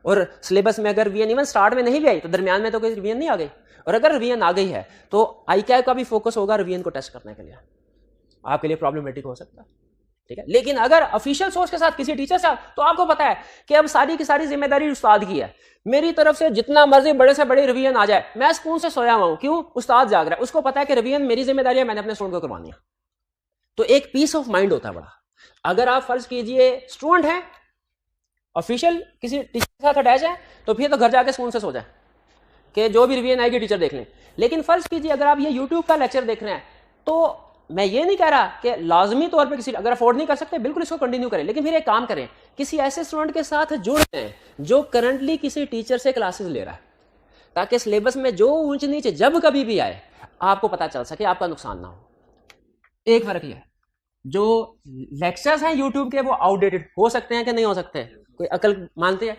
Speaker 1: और सिलेबस में अगर रिवीजन इवन स्टार्ट में नहीं भी आई तो दरमियान में तो कोई रिवीजन नहीं आ गई, और अगर रिवीजन आ गई है तो ICAP का भी फोकस होगा रिवीजन को टेस्ट करने के लिए, आपके लिए प्रॉब्लमेटिक हो सकता है, ठीक है। लेकिन अगर ऑफिशियल सोर्स के साथ किसी टीचर से, तो आपको पता है कि अब सारी की सारी जिम्मेदारी उस्ताद की है। मेरी तरफ से जितना मर्जी बड़े से बड़े रिवीजन आ जाए, मैं स्कूल से सोया हुआ हूं, क्यों? उस्ताद जाग रहा है, उसको पता है कि रिवीजन मेरी जिम्मेदारी है, मैंने अपने स्टूडेंट को करवानी है। तो एक पीस ऑफ माइंड होता है बड़ा। अगर आप फर्ज कीजिए स्टूडेंट हैं, ऑफिशियल किसी टीचर के साथ अटैच है, तो फिर तो घर जाके स्कूल से सो जाए कि जो भी रिवीजन आएगी टीचर देख लें। लेकिन फर्ज कीजिए अगर आप ये यूट्यूब का लेक्चर देख रहे हैं, तो मैं ये नहीं कह रहा कि लाजमी तौर पे किसी, अगर अफोर्ड नहीं कर सकते बिल्कुल इसको कंटिन्यू करें, लेकिन फिर एक काम करें, किसी ऐसे स्टूडेंट के साथ जुड़ जाएं जो करंटली किसी टीचर से क्लासेस ले रहा है, ताकि सिलेबस में जो ऊंच नीचे जब कभी भी आए आपको पता चल सके, आपका नुकसान ना हो। एक फर्क यह है, जो लेक्चर्स हैं यूट्यूब के वो आउटडेटेड हो सकते हैं कि नहीं हो सकते, कोई अकल मानते हैं?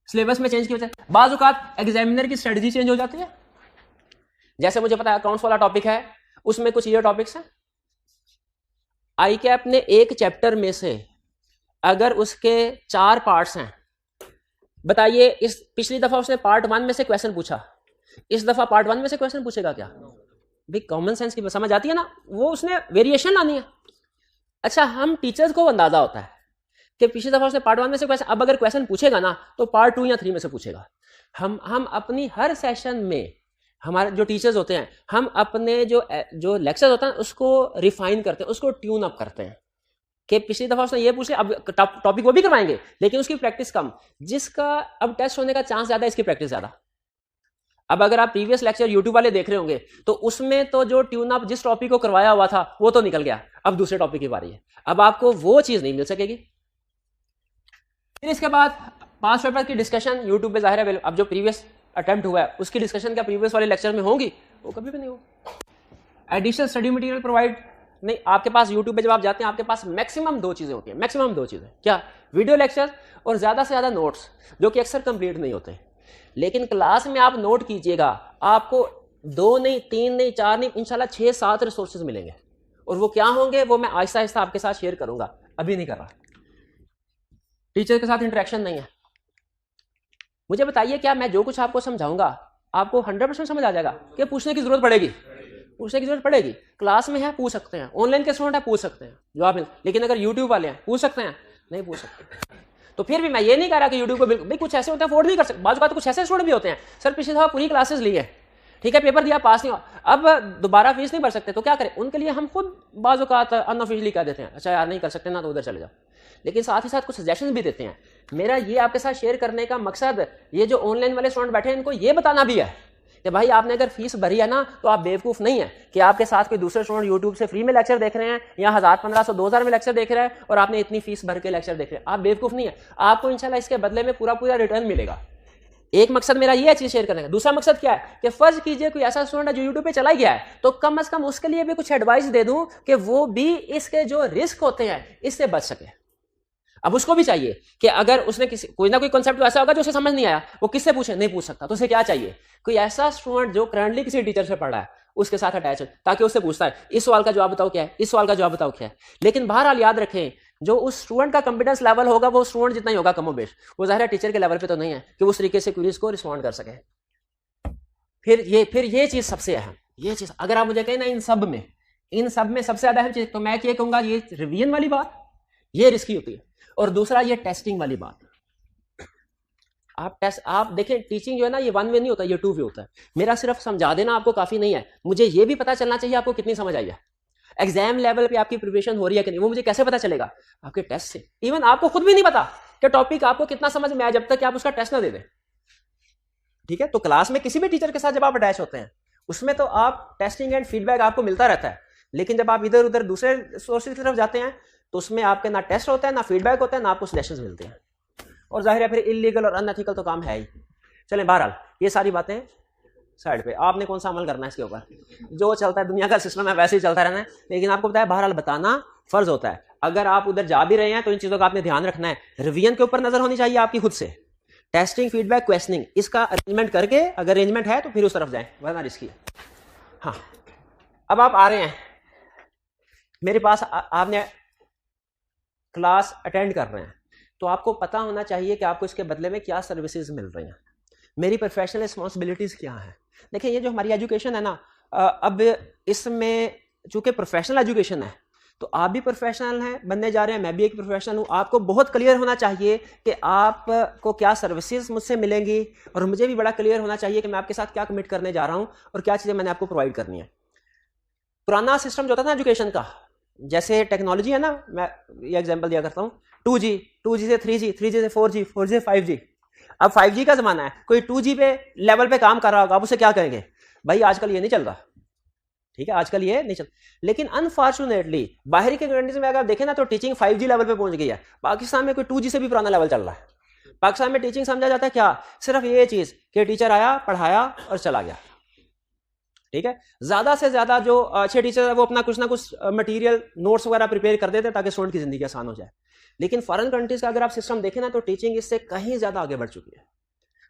Speaker 1: सिलेबस में चेंज की वजह से बाज़ औक़ात एग्जामिनर की स्ट्रेटजी चेंज हो जाती है। जैसे मुझे पता है अकाउंट्स वाला टॉपिक है, उसमें कुछ ये टॉपिक्स हैं, ICAP ने एक चैप्टर में से अगर उसके 4 पार्ट्स हैं, बताइए इस पिछली दफा उसने पार्ट 1 में से क्वेश्चन पूछा, इस दफा पार्ट 1 में से क्वेश्चन पूछेगा क्या? भाई कॉमन सेंस की समझ आती है ना, वो उसने वेरिएशन लानी है। अच्छा, हम टीचर्स को अंदाजा होता है कि पिछली दफा उसने पार्ट 1 में से क्वेश्चन, अब अगर क्वेश्चन पूछेगा ना तो पार्ट 2 या 3 में से पूछेगा। हम अपनी हर सेशन में, हमारे जो टीचर्स होते हैं, हम अपने जो लेक्चर होता है उसको रिफाइन करते हैं, उसको ट्यून अप करते हैं कि पिछली दफा उसने ये पूछ लिया, अब टॉपिक वो भी करवाएंगे लेकिन उसकी प्रैक्टिस कम, जिसका अब टेस्ट होने का चांस ज्यादा, इसकी प्रैक्टिस ज्यादा। अब अगर आप प्रीवियस लेक्चर यूट्यूब वाले देख रहे होंगे तो उसमें तो जो ट्यून अप जिस टॉपिक को करवाया हुआ था वो तो निकल गया, अब दूसरे टॉपिक की बारी है, अब आपको वो चीज नहीं मिल सकेगी। फिर इसके बाद पास पेपर की डिस्कशन यूट्यूब पे जाहिर है, अब जो प्रीवियस अटेम्प्ट हुआ है उसकी डिस्कशन क्या प्रीवियस वाले लेक्चर में होंगी? वो कभी भी नहीं होगी। एडिशनल स्टडी मटेरियल प्रोवाइड नहीं, आपके पास यूट्यूब पे जब आप जाते हैं आपके पास मैक्सिमम 2 चीजें होती हैं, मैक्सिमम 2 चीजें क्या? वीडियो लेक्चर और ज्यादा से ज्यादा नोट्स, जो कि अक्सर कंप्लीट नहीं होते। लेकिन क्लास में आप नोट कीजिएगा, आपको 2 नहीं 3 नहीं 4 नहीं इंशाल्लाह 6-7 रिसोर्सेज मिलेंगे, और वो क्या होंगे वो मैं आहिस्ता आहिस्ता आपके साथ शेयर करूंगा, अभी नहीं कर रहा। टीचर के साथ इंटरेक्शन नहीं है। मुझे बताइए, क्या मैं जो कुछ आपको समझाऊंगा आपको 100% समझ आ जाएगा कि पूछने की जरूरत पड़ेगी? पूछने की जरूरत पड़ेगी। क्लास में है पूछ सकते हैं, ऑनलाइन के स्टूडेंट है पूछ सकते हैं जवाब मिल, लेकिन अगर यूट्यूब वाले हैं पूछ सकते हैं? नहीं पूछ सकते।
Speaker 2: तो फिर भी मैं ये नहीं कह रहा कि यूट्यूब को बिल्कुल, भाई कुछ ऐसे होते हैं अफोर्ड नहीं कर सकते, बाजू का तो कुछ ऐसे स्टूडेंट भी होते हैं सर पिछले दफा पूरी क्लासेस ली है, ठीक है, पेपर दिया पास नहीं हुआ, अब दोबारा फीस नहीं भर सकते, तो क्या करें, उनके लिए हम खुद बाजू का अनऑफिशियली कह देते हैं अच्छा यार नहीं कर सकते ना तो उधर चले जाओ, लेकिन साथ ही साथ कुछ सजेशन भी देते हैं। मेरा ये आपके साथ शेयर करने का मकसद ये जो ऑनलाइन वाले स्टूडेंट बैठे हैं इनको ये बताना भी है कि भाई आपने अगर फीस भरी है ना तो आप बेवकूफ़ नहीं है कि आपके साथ कोई दूसरे स्टूडेंट यूट्यूब से फ्री में लेक्चर देख रहे हैं या 1000, 1500, 2000 में लेक्चर देख रहे हैं और आपने इतनी फीस भर के लेक्चर देख रहे हैं, आप बेवकूफ़ नहीं है, आपको इंशाल्लाह इसके बदले में पूरा पूरा रिटर्न मिलेगा। एक मकसद मेरा ये है चीज शेयर करने का। दूसरा मकसद क्या है कि फर्ज कीजिए कोई ऐसा स्टूडेंट है जो यूट्यूब पे चला गया है, तो कम से कम उसके लिए भी कुछ एडवाइस दे दूं कि वो भी इसके जो रिस्क होते हैं इससे बच सके। अब उसको भी चाहिए कि अगर उसने किसी कोई ना कोई कॉन्सेप्ट ऐसा होगा जो उसे समझ नहीं आया, वो किससे पूछे, नहीं पूछ सकता, तो उसे क्या चाहिए, कोई ऐसा स्टूडेंट जो करंटली किसी टीचर से पढ़ रहा है उसके साथ अटैच हो, ताकि उससे पूछता है इस सवाल का जवाब बताओ क्या है, इस सवाल का जवाब बताओ क्या है। लेकिन बहरहाल याद रखें जो उस स्टूडेंट का कॉन्फिडेंस लेवल होगा वो स्टूडेंट जितना ही होगा कमोबेश, वो ज़ाहिर है टीचर के लेवल पे तो नहीं है कि उस तरीके से क्वेरीज को रिस्पॉन्ड कर सके। फिर ये चीज सबसे अहम, ये चीज अगर आप मुझे कहें ना इन सब में सबसे ज्यादा अहम चीज, तो मैं ये कहूंगा ये रिवीजन वाली बात ये रिस्की होती है, और दूसरा ये टेस्टिंग वाली बात। आप देखें टीचिंग जो है ना ये 1 वे नहीं होता, ये 2 वे होता है। मेरा सिर्फ समझा देना आपको काफी नहीं है, मुझे ये भी पता चलना चाहिए आपको कितनी समझ आई है, एग्जाम लेवल पे आपकी प्रिपरेशन हो रही है कि नहीं, वो मुझे कैसे पता चलेगा, आपके टेस्ट से। इवन आपको खुद भी नहीं पता कि टॉपिक आपको कितना समझ में आया जब तक कि आप उसका टेस्ट ना दे दें, ठीक है। तो क्लास में किसी भी टीचर के साथ जब आप अटैच होते हैं उसमें तो आप टेस्टिंग एंड फीडबैक आपको मिलता रहता है, लेकिन जब आप इधर उधर दूसरे सोर्सेज की तरफ जाते हैं तो उसमें आपके ना टेस्ट होता है, ना फीडबैक होता है, ना आपको सजेशंस मिलते हैं, और जाहिर है फिर इलीगल और अनएथिकल तो काम है ही। चलें बहरहाल ये सारी बातें साइड पे, आपने कौन सा अमल करना है इसके ऊपर, जो चलता है दुनिया का सिस्टम है वैसे ही चलता रहना है, लेकिन आपको बताया बहरहाल बताना फर्ज होता है। अगर आप उधर जा भी रहे हैं तो इन चीज़ों का आपने ध्यान रखना है, रिवीजन के ऊपर नजर होनी चाहिए आपकी खुद से, टेस्टिंग फीडबैक क्वेश्चनिंग इसका अरेंजमेंट करके, अगर अरेंजमेंट है तो फिर उस तरफ जाएं, वरना रिस्की है। हाँ अब आप आ रहे हैं मेरे पास, आपने क्लास अटेंड कर रहे हैं, तो आपको पता होना चाहिए कि आपको इसके बदले में क्या सर्विसेज मिल रही हैं, मेरी प्रोफेशनल रिस्पॉन्सिबिलिटीज़ क्या हैं। देखिए ये जो हमारी एजुकेशन है ना, अब इसमें चूंकि प्रोफेशनल एजुकेशन है तो आप भी प्रोफेशनल हैं बनने जा रहे हैं, मैं भी एक प्रोफेशनल हूँ, आपको बहुत क्लियर होना चाहिए कि आपको क्या सर्विसेज मुझसे मिलेंगी, और मुझे भी बड़ा क्लियर होना चाहिए कि मैं आपके साथ क्या कमिट करने जा रहा हूँ और क्या चीज़ें मैंने आपको प्रोवाइड करनी है। पुराना सिस्टम जो था ना एजुकेशन का, जैसे टेक्नोलॉजी है ना, मैं ये एग्जांपल दिया करता हूँ, 2G से 3G, 3G से 4G, 4G से 5G, अब 5G का जमाना है, कोई 2G पे लेवल पे काम कर रहा होगा, आप उसे क्या कहेंगे, भाई आजकल ये नहीं चल रहा, ठीक है, आजकल ये नहीं चल। लेकिन अनफॉर्चुनेटली बाहरी के कंट्रीज में अगर देखें ना तो टीचिंग 5G लेवल पे पहुंच गई है, पाकिस्तान में कोई 2G से भी पुराना लेवल चल रहा है। पाकिस्तान में टीचिंग समझा जाता है क्या, सिर्फ ये चीज कि टीचर आया पढ़ाया और चला गया, ठीक है। ज्यादा से ज्यादा जो अच्छे टीचर है वो अपना कुछ ना कुछ मटेरियल नोट्स वगैरह प्रिपेयर कर देते हैं ताकि स्टूडेंट की जिंदगी आसान हो जाए। लेकिन फॉरेन कंट्रीज का अगर आप सिस्टम देखें ना तो टीचिंग इससे कहीं ज्यादा आगे बढ़ चुकी है।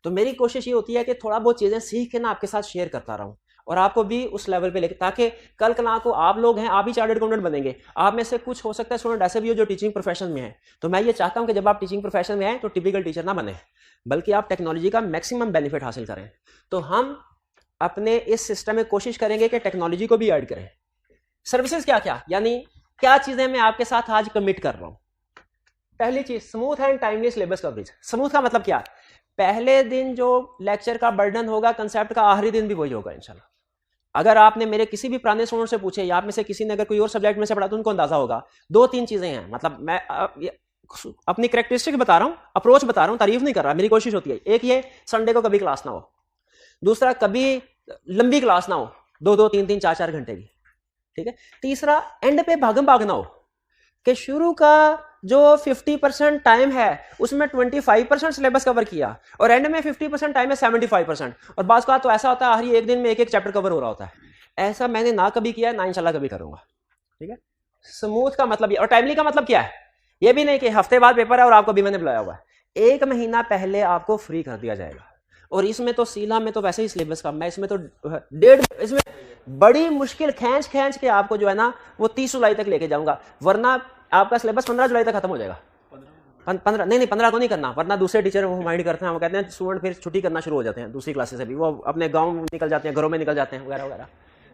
Speaker 2: तो मेरी कोशिश ये होती है कि थोड़ा बहुत चीजें सीख के ना आपके साथ शेयर करता रहूं और आपको भी उस लेवल पे लेके, ताकि कल कला को आप लोग हैं, आप भी चार्टर्ड अकाउंटेंट बनेंगे, आप में से कुछ हो सकता है स्टूडेंट ऐसे भी हो जो टीचिंग प्रोफेशन में है। तो मैं ये चाहता हूं कि जब आप टीचिंग प्रोफेशन में आए तो टिपिकल टीचर ना बने, बल्कि आप टेक्नोलॉजी का मैक्सिमम बेनिफिट हासिल करें। तो हम अपने इस सिस्टम में कोशिश करेंगे कि टेक्नोलॉजी को भी ऐड करें। सर्विसेज क्या क्या, यानी क्या चीजें मैं आपके साथ आज कमिट कर रहा हूं। पहली चीज smooth and timely syllabus coverage. Smooth का मतलब क्या, पहले दिन जो लेक्चर का बर्डन होगा कंसेप्ट का, आखिरी दिन भी वही होगा इंशाल्लाह। अगर आपने मेरे किसी भी पुराने स्टूडेंट से पूछे या आप में से किसी ने अगर कोई और सब्जेक्ट में से पढ़ा तो उनको अंदाजा होगा 2-3 चीजें हैं। मतलब मैं अपनी कैरेक्टरिस्टिक बता रहा हूं, अप्रोच बता रहा हूं, तारीफ नहीं कर रहा, मेरी कोशिश होती है। एक ये संडे को कभी क्लास ना हो, दूसरा कभी लंबी क्लास ना हो 2-2, 3-3, 4-4 घंटे की, ठीक है। तीसरा एंड पे भागम भाग ना हो कि शुरू का जो 50% टाइम है उसमें 25% सिलेबस कवर किया और एंड में 50% टाइम है 75%, और बात का तो ऐसा होता है हर एक दिन में एक चैप्टर कवर हो रहा होता है। ऐसा मैंने ना कभी किया, ना इंशाल्लाह कभी करूंगा, ठीक है। स्मूथ का मतलब ये, और टाइमली का मतलब क्या है, ये भी नहीं कि हफ्ते बाद पेपर है और आपको भी मैंने बुलाया हुआ है, 1 महीना पहले आपको फ्री कर दिया जाएगा। और इसमें तो सीला में तो वैसे ही सिलेबस कम है, इसमें तो इसमें बड़ी मुश्किल खींच के आपको जो है ना वो 30 जुलाई तक लेके जाऊंगा, वरना आपका सिलेबस 15 जुलाई तक खत्म हो जाएगा। 15 को नहीं करना, वरना दूसरे टीचर वो माइंड करते हैं, वो कहते हैं स्टूडेंट फिर छुट्टी करना शुरू हो जाते हैं दूसरी क्लासेस से भी, वो अपने गाँव में निकल जाते हैं, घरों में निकल जाते हैं वगैरह वगैरह।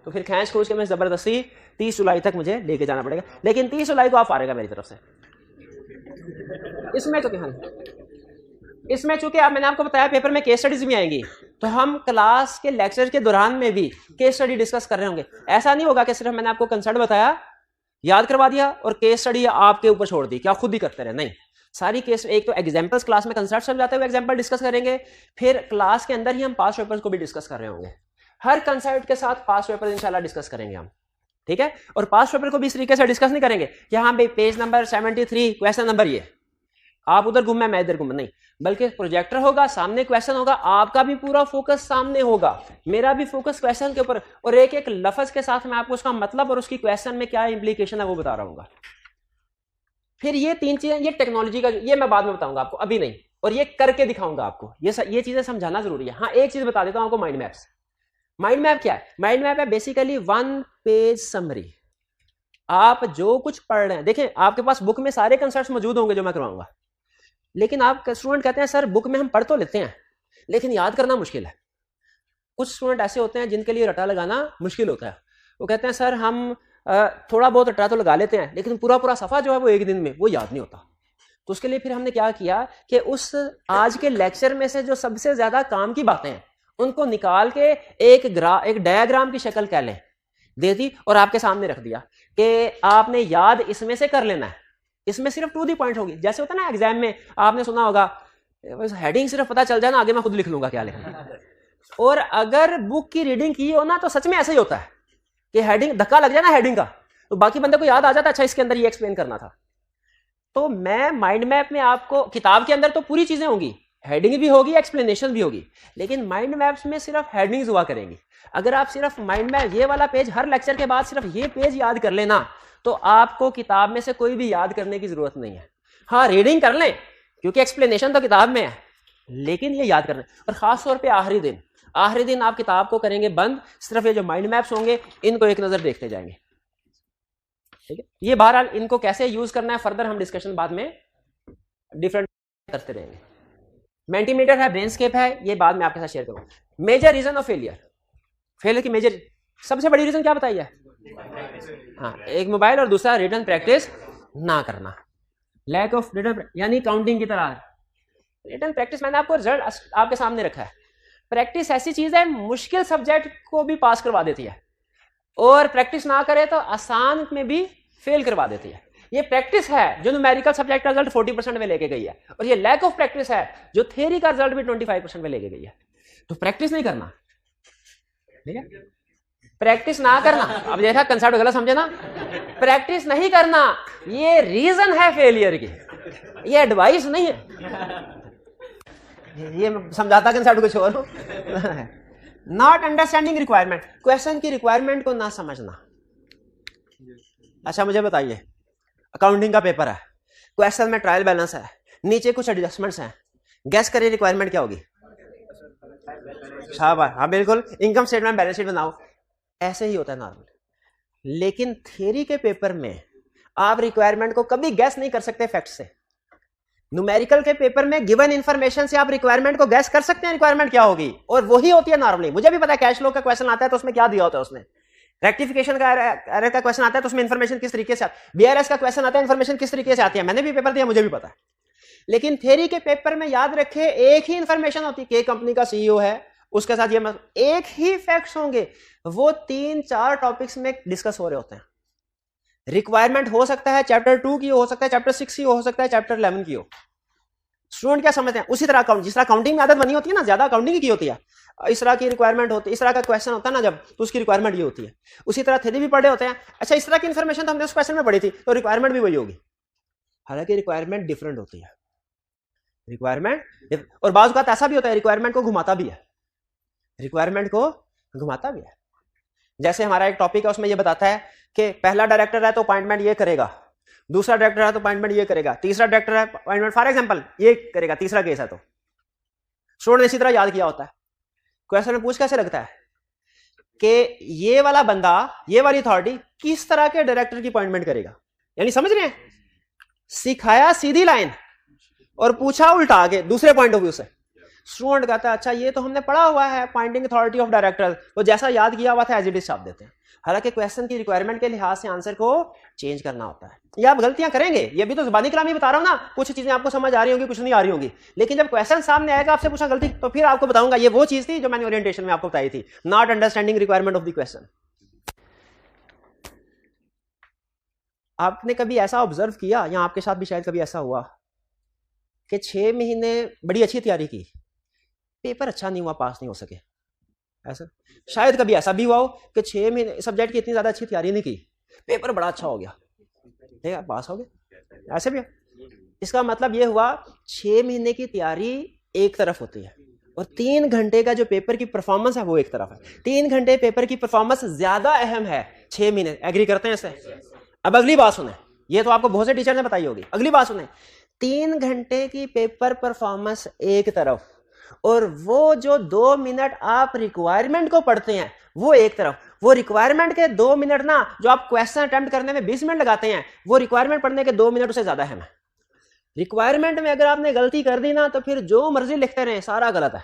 Speaker 2: तो फिर खींच के मैं जबरदस्ती 30 जुलाई तक मुझे लेके जाना पड़ेगा, लेकिन 30 जुलाई को आप आ रहेगा मेरी तरफ से इसमें तो क्या इसमें चूंकि अब मैंने आपको बताया पेपर में केस स्टडीज भी आएंगी, तो हम क्लास के लेक्चर के दौरान में भी केस स्टडी डिस्कस कर रहे होंगे। ऐसा नहीं होगा कि सिर्फ मैंने आपको कंसेप्ट बताया, याद करवा दिया और केस स्टडी आपके ऊपर छोड़ दी, क्या खुद ही करते रहे। नहीं, सारी केस, एक तो एग्जांपल्स क्लास में कंसेप्ट समझाते हुए एग्जांपल डिस्कस करेंगे, फिर क्लास के अंदर ही हम पास्ट पेपर्स को भी डिस्कस कर रहे होंगे। हर कंसेप्ट के साथ पास्ट पेपर इंशाल्लाह डिस्कस करेंगे हम, ठीक है। और पास्ट पेपर को भी इस तरीके से डिस्कस नहीं करेंगे कि हाँ भाई पेज नंबर 73 क्वेश्चन नंबर ये, आप उधर घूमे मैं इधर घूमे, नहीं, बल्कि प्रोजेक्टर होगा, सामने क्वेश्चन होगा, आपका भी पूरा फोकस सामने होगा, मेरा भी फोकस क्वेश्चन के ऊपर, और एक एक लफ्ज के साथ मैं आपको उसका मतलब और उसकी क्वेश्चन में क्या इंप्लीकेशन है वो बता रहा हूँ। फिर ये 3 चीजें, ये टेक्नोलॉजी का, ये मैं बाद में बताऊंगा आपको, अभी नहीं, और ये करके दिखाऊंगा आपको, ये चीजें समझाना जरूरी है। हाँ, एक चीज बता देता हूं आपको, माइंड मैप्स। माइंड मैप क्या है? माइंड मैप है बेसिकली 1 पेज समरी। आप जो कुछ पढ़ रहे हैं, देखें आपके पास बुक में सारे कंसेप्ट मौजूद होंगे जो मैं करवाऊंगा, लेकिन आप स्टूडेंट कहते हैं सर बुक में हम पढ़ तो लेते हैं लेकिन याद करना मुश्किल है। कुछ स्टूडेंट ऐसे होते हैं जिनके लिए रटा लगाना मुश्किल होता है, वो कहते हैं सर हम थोड़ा बहुत रटा तो लगा लेते हैं लेकिन पूरा पूरा सफ़ा जो है वो एक दिन में वो याद नहीं होता। तो उसके लिए फिर हमने क्या किया कि उस आज के लेक्चर में से जो सबसे ज़्यादा काम की बातें हैं उनको निकाल के एक डायग्राम की शक्ल कह लें, दे दी और आपके सामने रख दिया कि आपने याद इसमें से कर लेना है, इसमें सिर्फ टू दी पॉइंट होगी। जैसे होता है ना एग्जाम में, आपने सुना होगा हेडिंग सिर्फ पता चल जाए ना, आगे मैं खुद लिख लूंगा क्या लिखना। और अगर बुक की रीडिंग की हो ना तो सच में ऐसा ही होता है कि हेडिंग धक्का लग जाए ना हेडिंग का, तो बाकी बंदे को याद आ जाता है अच्छा इसके अंदर ये एक्सप्लेन करना था। तो मैं माइंड मैप में आपको, किताब के अंदर तो पूरी चीजें होंगी, हेडिंग भी होगी, एक्सप्लेनेशन भी होगी, लेकिन माइंड मैप्स में सिर्फ हेडिंग्स हुआ करेंगी। अगर आप सिर्फ माइंड मैप ये वाला पेज हर लेक्चर के बाद सिर्फ ये पेज याद कर लेना तो आपको किताब में से कोई भी याद करने की जरूरत नहीं है। हाँ, रीडिंग कर लें क्योंकि एक्सप्लेनेशन तो किताब में है, लेकिन ये याद करना। और खास तौर पे आखिरी दिन आप किताब को करेंगे बंद, सिर्फ ये जो माइंड मैप्स होंगे इनको एक नजर देखते जाएंगे, ठीक है। ये बहरहाल इनको कैसे यूज करना है फर्दर हम डिस्कशन बाद में डिफरेंट करते रहेंगे। मेंटीमीटर है, ब्रेनस्केप है, ये बाद में आपके साथ शेयर करूंगा। मेजर रीजन ऑफ फेलियर की मेजर सबसे बड़ी रीजन क्या बताई है? हाँ, एक मोबाइल और दूसरा रिटन प्रैक्टिस ना करना, लैक ऑफ रिटन, यानी काउंटिंग की तरह। रिटन प्रैक्टिस मैंने आपको रिजल्ट आपके सामने रखा है। प्रैक्टिस ऐसी चीज है मुश्किल सब्जेक्ट को भी पास करवा देती है, और प्रैक्टिस ना करे तो आसान में भी फेल करवा देती है। ये प्रैक्टिस है जो न्यूमेरिकल सब्जेक्ट का रिजल्ट 40% में लेके गई है, और ये लैक ऑफ प्रैक्टिस है जो थ्योरी का रिजल्ट भी 25% में लेके गई है। तो प्रैक्टिस नहीं करना, ठीक है, प्रैक्टिस ना करना। अब देखा कंसेप्ट गलत समझे ना, प्रैक्टिस नहीं करना ये रीजन है फेलियर की, ये एडवाइस नहीं है। ये समझाता कंसेप्ट कुछ और। नॉट अंडरस्टैंडिंग रिक्वायरमेंट, क्वेश्चन की रिक्वायरमेंट को ना समझना। अच्छा मुझे बताइए, अकाउंटिंग का पेपर है, क्वेश्चन में ट्रायल बैलेंस है, नीचे कुछ एडजस्टमेंट्स हैं, गैस करिए रिक्वायरमेंट क्या होगी? शाबाश, हाँ बिल्कुल, इनकम स्टेटमेंट बैलेंस शीट बनाओ। ऐसे ही होता है नॉर्मल, लेकिन थ्योरी के पेपर में आप रिक्वायरमेंट को कभी गैस नहीं कर सकते फैक्ट से। न्यूमेरिकल के पेपर में गिवन इंफॉर्मेशन से आप रिक्वायरमेंट को गैस कर सकते हैं रिक्वायरमेंट क्या होगी, और वही होती है नॉर्मली। मुझे भी पता है कैश फ्लो का क्वेश्चन आता है तो उसमें क्या दिया होता है, उसमें रेक्टिफिकेशन का एरर का क्वेश्चन आता है तो उसमें इंफॉर्मेशन किस तरीके से, बीआरएस का क्वेश्चन आता है इंफॉर्मेशन किस तरीके से आती है। मैंने भी पेपर दिया, मुझे भी पता है। लेकिन थ्योरी के पेपर में याद रखे एक ही इंफॉर्मेशन होती है कि कंपनी का सीईओ है, उसके साथ ये एक ही फैक्ट्स होंगे, वो 3-4 टॉपिक्स में डिस्कस हो रहे होते हैं। रिक्वायरमेंट हो सकता है चैप्टर 2 की हो सकता है चैप्टर 6 की हो सकता है चैप्टर 11 की हो। स्टूडेंट क्या समझते हैं? उसी तरह जिस तरह काउंटिंग में आदत बनी होती है ना, ज्यादा काउंटिंग की होती है, इस तरह की रिक्वायरमेंट होती है, इस तरह का क्वेश्चन होता है ना जब, तो उसकी रिक्वायरमेंट ये होती है। उसी तरह थ्योरी भी पढ़े होते हैं, अच्छा इस तरह की इन्फॉर्मेशन तो हमने उस क्वेश्चन में पढ़ी थी तो रिक्वायरमेंट भी वही होगी। हालांकि रिक्वायरमेंट डिफरेंट होती है, रिक्वायरमेंट, और बाज़ बात ऐसा भी होता है रिक्वायरमेंट को घुमाता भी है, रिक्वायरमेंट को घुमाता भी है। जैसे हमारा एक टॉपिक है उसमें ये बताता है कि पहला डायरेक्टर है तो अपॉइंटमेंट ये करेगा, दूसरा डायरेक्टर है तो अपॉइंटमेंट ये करेगा, तीसरा डायरेक्टर है अपॉइंटमेंट फॉर एग्जांपल ये करेगा, तीसरा केस है तो स्टूडेंट ने इसी तरह याद किया होता है। क्वेश्चन में पूछ कैसे लगता है कि ये वाला बंदा, ये वाली अथॉरिटी किस तरह के डायरेक्टर की अपॉइंटमेंट करेगा, यानी समझ रहे हैं, सिखाया सीधी लाइन और पूछा उल्टा आगे दूसरे पॉइंट ऑफ व्यू से।
Speaker 1: स्टूडेंट कहता है अच्छा ये तो हमने पढ़ा हुआ है, पॉइंटिंग अथॉरिटी ऑफ डायरेक्टर, वो जैसा याद किया हुआ था एज इट इज छाप देते हैं। हालांकि क्वेश्चन की रिक्वायरमेंट के लिहाज से आंसर को चेंज करना होता है। ये आप गलतियां करेंगे, ये भी तो जुबानी कलामी बता रहा हूं ना, कुछ चीजें आपको समझ आ रही होंगी, कुछ नहीं आ रही होंगी, लेकिन जब क्वेश्चन सामने आएगा आपसे पूछा गलती, तो फिर आपको बताऊंगा ये वो चीज थी जो मैंने ओरिएंटेशन में आपको बताई थी, not understanding requirement of the question. आपने कभी ऐसा ऑब्जर्व किया, या आपके साथ भी शायद कभी ऐसा हुआ कि 6 महीने बड़ी अच्छी तैयारी की, पेपर अच्छा नहीं हुआ, पास नहीं हो सके? ऐसा शायद कभी ऐसा भी हुआ हो कि 6 महीने सब्जेक्ट की इतनी ज्यादा अच्छी तैयारी नहीं की, पेपर बड़ा अच्छा हो गया, ठीक है, पास हो गए, ऐसे भी हो। इसका मतलब ये हुआ 6 महीने की तैयारी एक तरफ होती है और 3 घंटे का जो पेपर की परफॉर्मेंस है वो एक तरफ है। 3 घंटे पेपर की परफॉर्मेंस ज्यादा अहम है 6 महीने। एग्री करते हैं इससे? अब अगली बात सुने, ये तो आपको बहुत से टीचर ने बताई होगी, अगली बात सुने, 3 घंटे की पेपर परफॉर्मेंस एक तरफ और वो जो 2 मिनट आप रिक्वायरमेंट को पढ़ते हैं वो एक तरफ। वो रिक्वायरमेंट के 2 मिनट ना, जो आप क्वेश्चन अटेम्प्ट करने में 20 मिनट लगाते हैं, वो रिक्वायरमेंट पढ़ने के 2 मिनट उससे ज्यादा अहम है। रिक्वायरमेंट में अगर आपने गलती कर दी ना तो फिर जो मर्जी लिखते रहे सारा गलत है,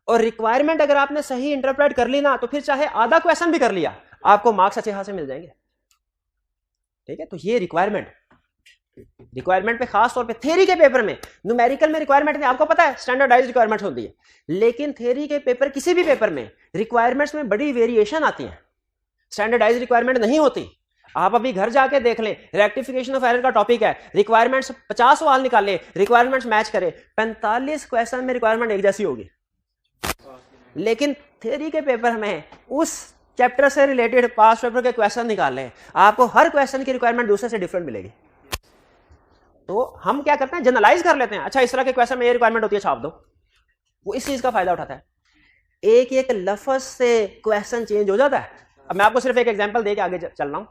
Speaker 1: और रिक्वायरमेंट अगर आपने सही इंटरप्रेट कर ली ना तो फिर चाहे आधा क्वेश्चन भी कर लिया आपको मार्क्स अच्छे खासे मिल जाएंगे, ठीक है। तो ये रिक्वायरमेंट पे खास तौर पे थ्योरी के पेपर में, न्यूमेरिकल में रिक्वायरमेंट नहीं, आपको पता है स्टैंडर्डाइज्ड रिक्वायरमेंट होती है, लेकिन थ्योरी के पेपर किसी भी पेपर में रिक्वायरमेंट्स में बड़ी वेरिएशन आती है, स्टैंडर्डाइज्ड रिक्वायरमेंट नहीं होती। आप अभी घर जाके देख लें, रेक्टिफिकेशन ऑफ एरर का टॉपिक है, रिक्वायरमेंट्स 50 सवाल निकाले, रिक्वायरमेंट्स मैच करे, 45 क्वेश्चन में रिक्वायरमेंट एक जैसी होगी, लेकिन थ्योरी के पेपर में उस चैप्टर से रिलेटेड पास पेपर के क्वेश्चन निकालने, आपको हर क्वेश्चन की रिक्वायरमेंट दूसरे से डिफरेंट मिलेगी। तो हम क्या करते हैं, जनरलाइज कर लेते हैं, अच्छा इस तरह के क्वेश्चन में ये रिक्वायरमेंट होती है, छाप दो। वो इस चीज का फायदा उठाता है, एक एक लफ्ज से क्वेश्चन चेंज हो जाता है। अब मैं आपको सिर्फ एक एग्जांपल देके आगे चल रहा हूं।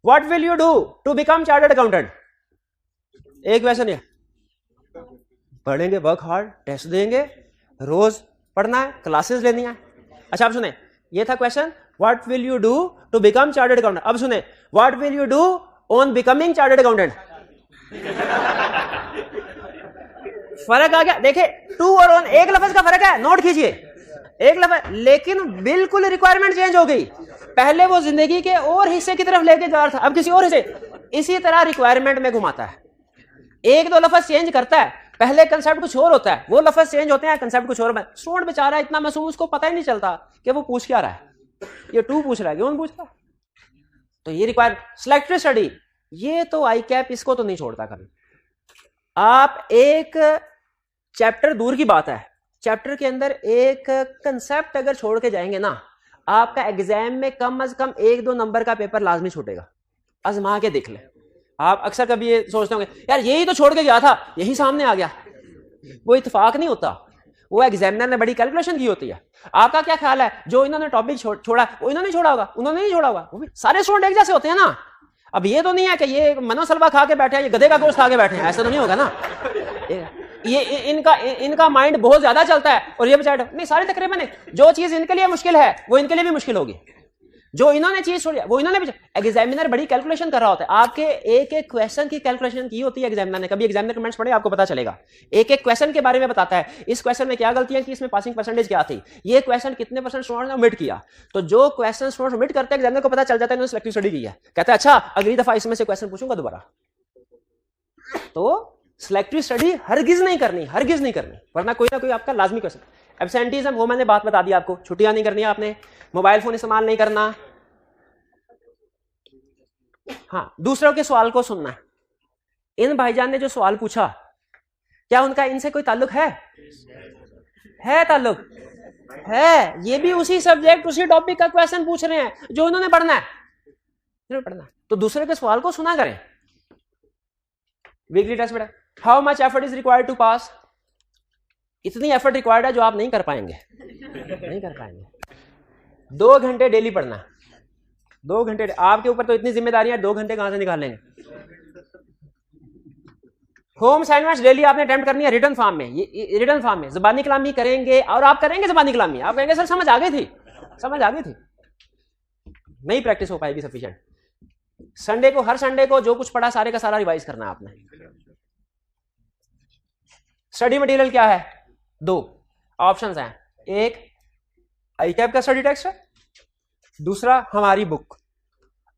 Speaker 1: What will you do to become chartered accountant? एक क्वेश्चन है, पढ़ेंगे, वर्क हार्ड, टेस्ट देंगे, रोज पढ़ना है, क्लासेस लेनी है। अच्छा अब सुने, ये था question, what will you do to become chartered accountant. अब सुने, what will you do on becoming chartered accountant. फर्क आ गया, देखे, टू और ऑन एक लफ्ज का फर्क है, नोट कीजिए, एक लफ्ज, लेकिन बिल्कुल रिक्वायरमेंट चेंज हो गई। पहले वो जिंदगी के और हिस्से की तरफ लेके जा रहा था, अब किसी और हिस्से। इसी तरह रिक्वायरमेंट में घुमाता है, एक दो लफ्ज चेंज करता है, पहले कंसेप्ट कुछ और होता है, वो लफ्ज चेंज होते हैं, कंसेप्ट कुछ और। स्टूडेंट बेचारा इतना मासूम, उसको पता ही नहीं चलता कि वो पूछ क्या रहा है, ये टू पूछ रहा है, क्यों पूछ रहा है। तो ये रिक्वायर सिलेक्टिव स्टडी, ये तो आई कैप इसको तो नहीं छोड़ता कभी। आप एक चैप्टर दूर की बात है, चैप्टर के अंदर एक कंसेप्ट अगर छोड़ के जाएंगे ना, आपका एग्जाम में कम से कम 1-2 नंबर का पेपर लाजमी छूटेगा। आजमा के देख ले। आप अक्सर कभी ये सोचते होंगे, यार यही तो छोड़ के गया था, यही सामने आ गया। वो इत्तेफाक नहीं होता, वो एग्जामिनर ने बड़ी कैलकुलेशन की होती है। आपका क्या ख्याल है, जो इन्होंने टॉपिक छोड़ा वो इन्होंने छोड़ा होगा, उन्होंने नहीं छोड़ा होगा, वो भी सारे स्टूडेंट एक जैसे होते हैं ना। अब ये तो नहीं है कि ये मनोसलवा खा के बैठे हैं, ये गधे का गोश्त खा के बैठे हैं, ऐसा तो नहीं होगा ना। ये इनका माइंड बहुत ज्यादा चलता है, और ये बेचारे नहीं, सारे तकरीबन जो चीज इनके लिए मुश्किल है वो इनके लिए भी मुश्किल होगी, जो इन्होंने चीज छोड़ी वो इन्होंने भी। एग्जामिनर बड़ी कैलकुलेशन कर रहा होता है, आपके एक एक क्वेश्चन की कैलकुलेशन की होती है एग्जामिनर ने। कभी एग्जामिनर कमेंट्स पढ़े, आपको पता चलेगा, एक एक क्वेश्चन के बारे में बताता है, इस क्वेश्चन में क्या गलतियां की, इसमें पासिंग परसेंटेज क्या थी, ये क्वेश्चन कितने परसेंट स्टूडेंट ने ओमिट किया। तो जो क्वेश्चन स्टूडेंट ओमिट करते हैं एग्जामिनर को पता चल जाता है इन्होंने सिलेक्टिव स्टडी की है, कहता है अच्छा अगली दफा इसमें से क्वेश्चन पूछूंगा दोबारा। तो सिलेक्टिव स्टडी हरगिज नहीं करनी, हरगिज नहीं करनी, वरना कोई ना कोई आपका लाजमी क्वेश्चन। एब्सेंटीज्म, वो मैंने बात बता दी आपको, छुट्टियां नहीं करनी आपने, मोबाइल फोन इस्तेमाल नहीं करना, हाँ दूसरों के सवाल को सुनना। इन भाईजान ने जो सवाल पूछा, क्या उनका इनसे कोई ताल्लुक है ताल्लुक है, ये भी उसी सब्जेक्ट उसी टॉपिक का क्वेश्चन पूछ रहे हैं जो इन्होंने पढ़ना है, तो दूसरे के सवाल को सुना करें। वीकली टेस्ट बेटा, how much effort is required to pass, इतनी एफर्ट रिक्वायर्ड है जो आप नहीं कर पाएंगे, नहीं कर पाएंगे। 2 घंटे डेली पढ़ना, 2 घंटे आपके ऊपर तो इतनी जिम्मेदारियां, 2 घंटे कहां से निकाल लेंगे। होम असाइनमेंट्स डेली आपने अटेम्प्ट करनी है रिटन फॉर्म में, रिटन फॉर्म में ज़बानी कलामी करेंगे, और आप करेंगे ज़बानी कलामी, आप कहेंगे सर समझ आ गई थी, समझ आ गई थी, नहीं प्रैक्टिस हो पाएगी सफिशिएंट। संडे को, हर संडे को जो कुछ पढ़ा सारे का सारा रिवाइज करना है आपने।
Speaker 2: स्टडी मटेरियल क्या है? 2 ऑप्शंस हैं, एक ICAP का स्टडी टेक्स्ट है, दूसरा हमारी बुक।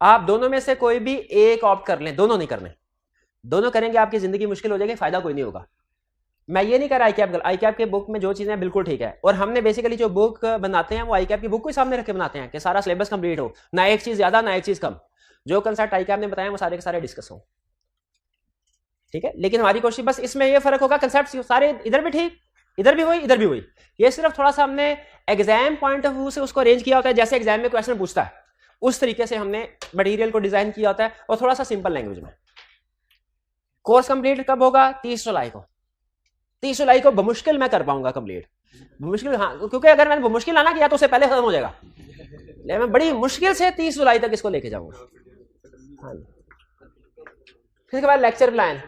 Speaker 2: आप दोनों में से कोई भी एक ऑप्ट कर लें, दोनों नहीं करने। दोनों करेंगे आपकी जिंदगी मुश्किल हो जाएगी, फायदा कोई नहीं होगा। मैं ये नहीं कर रहा ICAP के बुक में जो चीजें बिल्कुल ठीक है, और हमने बेसिकली जो बुक बनाते हैं वो ICAP की बुक को ही सामने रख के बनाते हैं कि सारा सिलेबस कंप्लीट हो, ना एक चीज ज्यादा ना एक चीज कम। जो कंसेप्ट ICAP ने बताया वो सारे के सारे डिस्कस हो, ठीक है। लेकिन हमारी कोशिश बस इसमें ये फर्क होगा, कंसेप्ट सारे इधर भी ठीक, इधर भी हुई, इधर भी हुई। ये सिर्फ थोड़ा सा हमने एग्जाम पॉइंट ऑफ व्यू से उसको अरेंज किया होता है, जैसे एग्जाम में क्वेश्चन पूछता है उस तरीके से हमने मटेरियल को डिजाइन किया होता है, और थोड़ा सा सिंपल लैंग्वेज में। कोर्स कंप्लीट कब होगा? 30 जुलाई को। 30 जुलाई को बमुश्किल मैं कर पाऊंगा कंप्लीट, मुश्किल, हाँ, क्योंकि अगर मैंने मुश्किल आना किया तो उससे पहले खत्म हो जाएगा, लेकिन मैं बड़ी मुश्किल से 30 जुलाई तक इसको लेके जाऊंगा। हाँ, फिर के बाद लेक्चर प्लान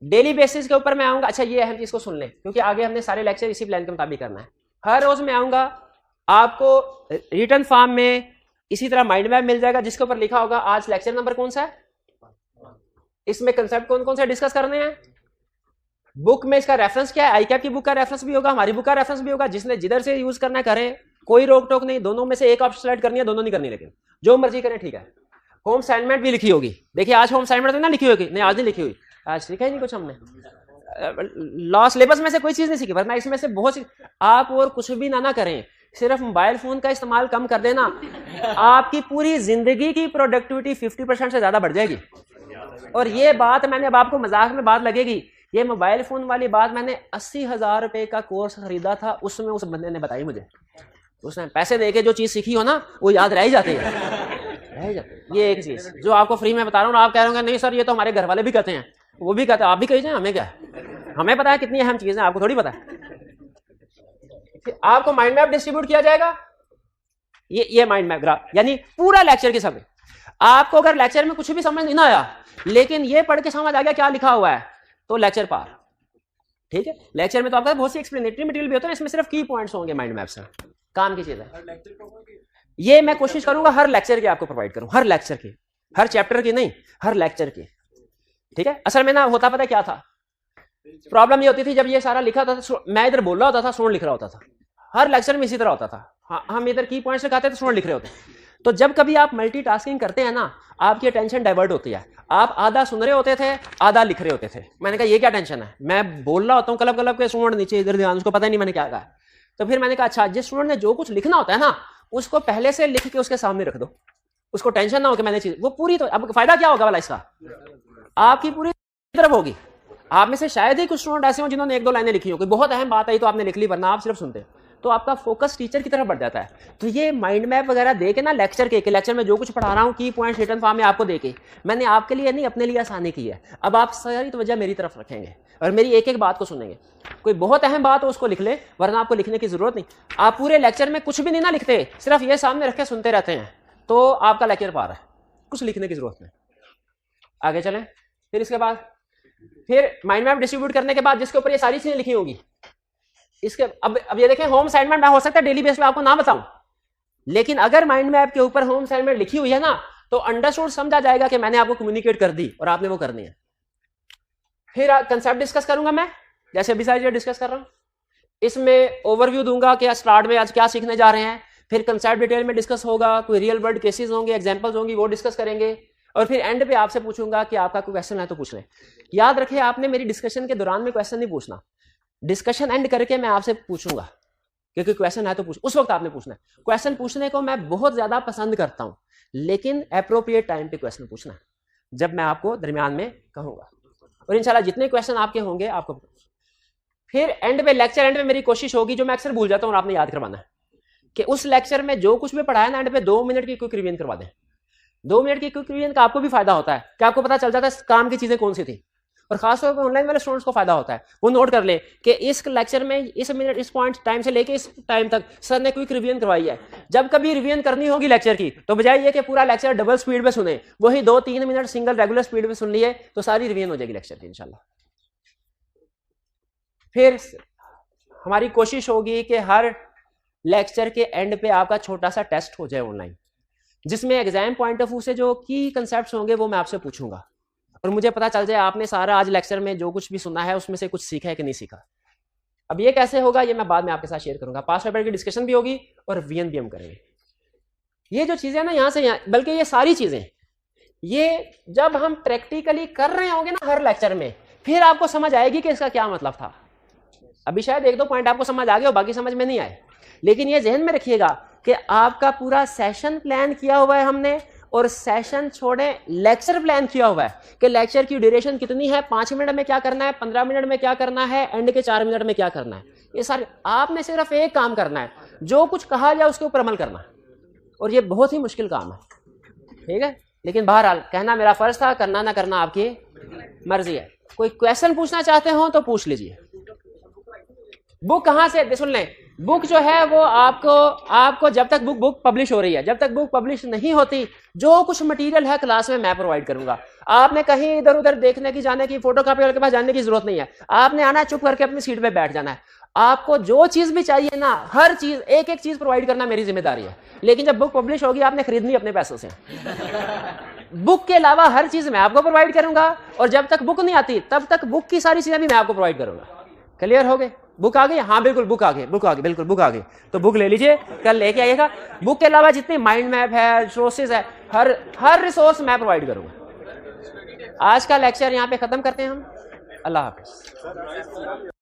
Speaker 2: डेली बेसिस के ऊपर मैं आऊंगा। अच्छा, ये अहम चीज को सुन लें, क्योंकि आगे हमने सारे लेक्चर इसी प्लान के मुताबिक करना है। हर रोज मैं आऊंगा, आपको रिटर्न फॉर्म में इसी तरह माइंड मैप मिल जाएगा जिसके ऊपर लिखा होगा आज लेक्चर नंबर कौन सा है, इसमें कंसेप्ट कौन कौन से डिस्कस करने हैं, बुक में इसका रेफरेंस क्या है, ICAP की बुक का रेफरेंस भी होगा, हमारी बुक का रेफरेंस भी होगा। जिसने जिधर से यूज करना है करें, कोई रोक टोक नहीं, दोनों में से एक ऑप्शन सेलेक्ट करनी है, दोनों नहीं करनी, लेकिन जो मर्जी करें, ठीक है। होम असाइनमेंट भी लिखी होगी, देखिए आज होम असाइनमेंट तो ना लिखी होगी, नहीं आज नहीं लिखी हुई, आज सीखा ही नहीं कुछ हमने, लॉ सिलेबस में से कोई चीज नहीं सीखी, वरना इसमें से बहुत सी। आप और कुछ भी ना करें, सिर्फ मोबाइल फोन का इस्तेमाल कम कर देना, आपकी पूरी जिंदगी की प्रोडक्टिविटी 50% से ज्यादा बढ़ जाएगी। और ये बात मैंने, अब आपको मजाक में बात लगेगी, ये मोबाइल फोन वाली बात मैंने 80,000 रुपए का कोर्स खरीदा था, उसमें उस बंदे ने बताई मुझे, उसने पैसे देके जो चीज सीखी हो ना वो याद रह ही जाती है, रह जाती है। ये एक चीज जो आपको फ्री में बता रहा हूँ, आप कह रहे होंगे नहीं सर ये तो हमारे घर वाले भी कहते हैं, वो भी कहते हैं, आप भी कहिए, हमें क्या है, हमें पता है कितनी अहम चीजें, आपको थोड़ी पता है। आपको माइंड मैप डिस्ट्रीब्यूट किया जाएगा, ये माइंड मैप ग्राफ, यानी पूरा लेक्चर की समझ। आपको अगर लेक्चर में कुछ भी समझ नहीं ना आया, लेकिन ये पढ़ के समझ आ गया क्या लिखा हुआ है, तो लेक्चर पार, ठीक है। लेक्चर में तो आपका बहुत सी एक्सप्लेनेटरी मटेरियल भी होता है, इसमें सिर्फ की पॉइंट्स होंगे माइंड मैप से, काम की चीज है। ये मैं कोशिश करूंगा हर लेक्चर की आपको प्रोवाइड करूं, हर लेक्चर की, हर चैप्टर की नहीं, हर लेक्चर की, ठीक है। असल में ना होता पता क्या था, प्रॉब्लम ये होती थी जब ये सारा लिखा होता था, मैं इधर बोल रहा होता था, स्टूडेंट लिख रहा होता था, हर लेक्चर में इसी तरह होता था। हम इधर की पॉइंट्स लिखाते थे, स्टूडेंट लिख रहे होते। तो जब कभी आप मल्टीटास्किंग करते हैं ना, आपकी अटेंशन डाइवर्ट होती है, आप आधा सुन रहे होते थे, आधा लिख रहे होते थे। मैंने कहा ये क्या टेंशन है, मैं बोल रहा होता हूँ कलब कलब के, स्टूडेंट नीचे इधर ध्यान, उसको पता ही नहीं मैंने क्या कहा। तो फिर मैंने कहा अच्छा, जिस स्टूडेंट ने जो कुछ लिखना होता है ना, उसको पहले से लिख के उसके सामने रख दो, उसको टेंशन ना हो कि मैंने चीज वो पूरी, तो अब फायदा क्या होगा वाला इसका, आपकी पूरी तरफ होगी। आप में से शायद ही कुछ स्टूडेंट ऐसे हो जिन्होंने 1-2 लाइनें लिखी हो, कोई बहुत अहम बात आई तो आपने लिख ली, वरना आप सिर्फ सुनते, तो आपका फोकस टीचर की तरफ बढ़ जाता है। तो ये माइंड मैप वगैरह दे के ना, लेक्चर में जो कुछ पढ़ा रहा हूँ, की पॉइंट्स रिटर्न फॉर्म में आपको देके, मैंने आपके लिए नहीं अपने लिए आसानी की है। अब आप सारी तवज्जो मेरी तरफ रखेंगे और मेरी एक एक बात को सुनेंगे। कोई बहुत अहम बात हो उसको लिख ले, वरना आपको लिखने की जरूरत नहीं। आप पूरे लेक्चर में कुछ भी नहीं ना लिखते, सिर्फ ये सामने रख के सुनते रहते हैं, तो आपका लेक्चर पार है, कुछ लिखने की जरूरत नहीं। आगे चलें। फिर इसके बाद फिर माइंड मैप डिस्ट्रीब्यूट करने के बाद जिसके ऊपर ये सारी चीजें लिखी होगी, इसके अब ये देखें, होम असाइनमेंट मैं हो सकता है डेली बेस पे आपको ना बताऊं, लेकिन अगर माइंड मैप के ऊपर होम असाइनमेंट लिखी हुई है ना, तो अंडरस्टूड समझा जाएगा कि मैंने आपको कम्युनिकेट कर दी और आपने वो करनी है। फिर कंसेप्ट डिस्कस करूंगा मैं, जैसे अभी सारी डिस्कस कर रहा हूं। इसमें ओवरव्यू दूंगा कि स्टार्ट में आज क्या सीखने जा रहे हैं, फिर कंसेप्ट डिटेल में डिस्कस होगा, कोई रियल वर्ल्ड केसेस होंगे, एग्जांपल्स होंगी, वो डिस्कस करेंगे, और फिर एंड पे आपसे पूछूंगा कि आपका कोई क्वेश्चन है तो पूछ लें। याद रखें, आपने मेरी डिस्कशन के दौरान में क्वेश्चन नहीं पूछना, डिस्कशन एंड करके मैं आपसे पूछूंगा, क्योंकि क्वेश्चन है तो पूछ, उस वक्त आपने पूछना है। क्वेश्चन पूछने को मैं बहुत ज्यादा पसंद करता हूं, लेकिन एप्रोप्रिएट टाइम पे क्वेश्चन पूछना है, जब मैं आपको दरमियान में कहूंगा, और इंशाल्लाह जितने क्वेश्चन आपके होंगे आपको। फिर एंड पे, लेक्चर एंड पे मेरी कोशिश होगी, जो मैं अक्सर भूल जाता हूं और आपने याद करवाना है, कि उस लेक्चर में जो कुछ भी पढ़ाया ना, एंड पे 2 मिनट की क्विक रिवीजन करवा दें। 2 मिनट की क्विक रिवीजन का आपको भी फायदा होता है कि आपको पता चल जाता है काम की चीजें कौन सी थी, और खासतौर पर ऑनलाइन वाले स्टूडेंट्स को फायदा होता है। वो नोट कर ले कि इस लेक्चर में इस मिनट, इस पॉइंट टाइम से लेके इस टाइम तक सर ने क्विक रिवीजन करवाई है। जब कभी रिवीजन करनी होगी लेक्चर की, तो बजाय ये कि पूरा लेक्चर डबल स्पीड में सुने, वही 2-3 मिनट सिंगल रेगुलर स्पीड में सुन लिए, तो सारी रिवीजन हो जाएगी लेक्चर की इंशाल्लाह। फिर हमारी कोशिश होगी कि हर लेक्चर के एंड पे आपका छोटा सा टेस्ट हो जाए ऑनलाइन, जिसमें एग्जाम पॉइंट ऑफ व्यू से जो की कंसेप्ट्स होंगे वो मैं आपसे पूछूंगा। और मुझे पता चल जाए आपने सारा आज लेक्चर में जो कुछ भी सुना है उसमें से कुछ सीखा है कि नहीं सीखा। अब ये कैसे होगा, ये मैं बाद में आपके साथ शेयर करूंगा। पास्ट पेपर की डिस्कशन भी होगी और वीएन भी हम करेंगे। ये जो चीजें ना यहाँ से यहाँ, बल्कि ये सारी चीजें ये जब हम प्रैक्टिकली कर रहे होंगे ना हर लेक्चर में, फिर आपको समझ आएगी कि इसका क्या मतलब था। अभी शायद एक दो पॉइंट आपको समझ आ गए हो, बाकी समझ में नहीं आए, लेकिन ये जहन में रखिएगा कि आपका पूरा सेशन प्लान किया हुआ है हमने, और सेशन छोड़े लेक्चर प्लान किया हुआ है कि लेक्चर की ड्यूरेशन कितनी है, 5 मिनट में क्या करना है, 15 मिनट में क्या करना है, एंड के 4 मिनट में क्या करना है। ये सारे आपने सिर्फ एक काम करना है, जो कुछ कहा जाए उसके ऊपर अमल करना है, और ये बहुत ही मुश्किल काम है, ठीक है। लेकिन बहरहाल कहना मेरा फर्ज था, करना ना करना आपकी मर्जी है। कोई क्वेश्चन पूछना चाहते हो तो पूछ लीजिए। बुक कहां से, सुन लें, बुक जो है वो आपको जब तक बुक पब्लिश हो रही है, जब तक बुक पब्लिश नहीं होती, जो कुछ मटेरियल है क्लास में मैं प्रोवाइड करूंगा। आपने कहीं इधर उधर देखने की, जाने की, फोटोकॉपी वाले के पास जाने की जरूरत नहीं है। आपने आना, चुप करके अपनी सीट पे बैठ जाना है। आपको जो चीज भी चाहिए ना, हर चीज एक एक चीज प्रोवाइड करना मेरी जिम्मेदारी है। लेकिन जब बुक पब्लिश होगी आपने खरीदनी अपने पैसों से। बुक के अलावा हर चीज मैं आपको प्रोवाइड करूंगा, और जब तक बुक नहीं आती तब तक बुक की सारी चीजें भी मैं आपको प्रोवाइड करूंगा। क्लियर हो गए? बुक आ गई? हाँ बिल्कुल बुक आ गई, बिल्कुल बुक आ गई। तो बुक ले लीजिए, कल लेके आइएगा। बुक के अलावा जितनी माइंड मैप है, रिसोर्सेज है, हर रिसोर्स मैं प्रोवाइड करूंगा। आज का लेक्चर यहाँ पे खत्म करते हैं हम। अल्लाह हाफिज।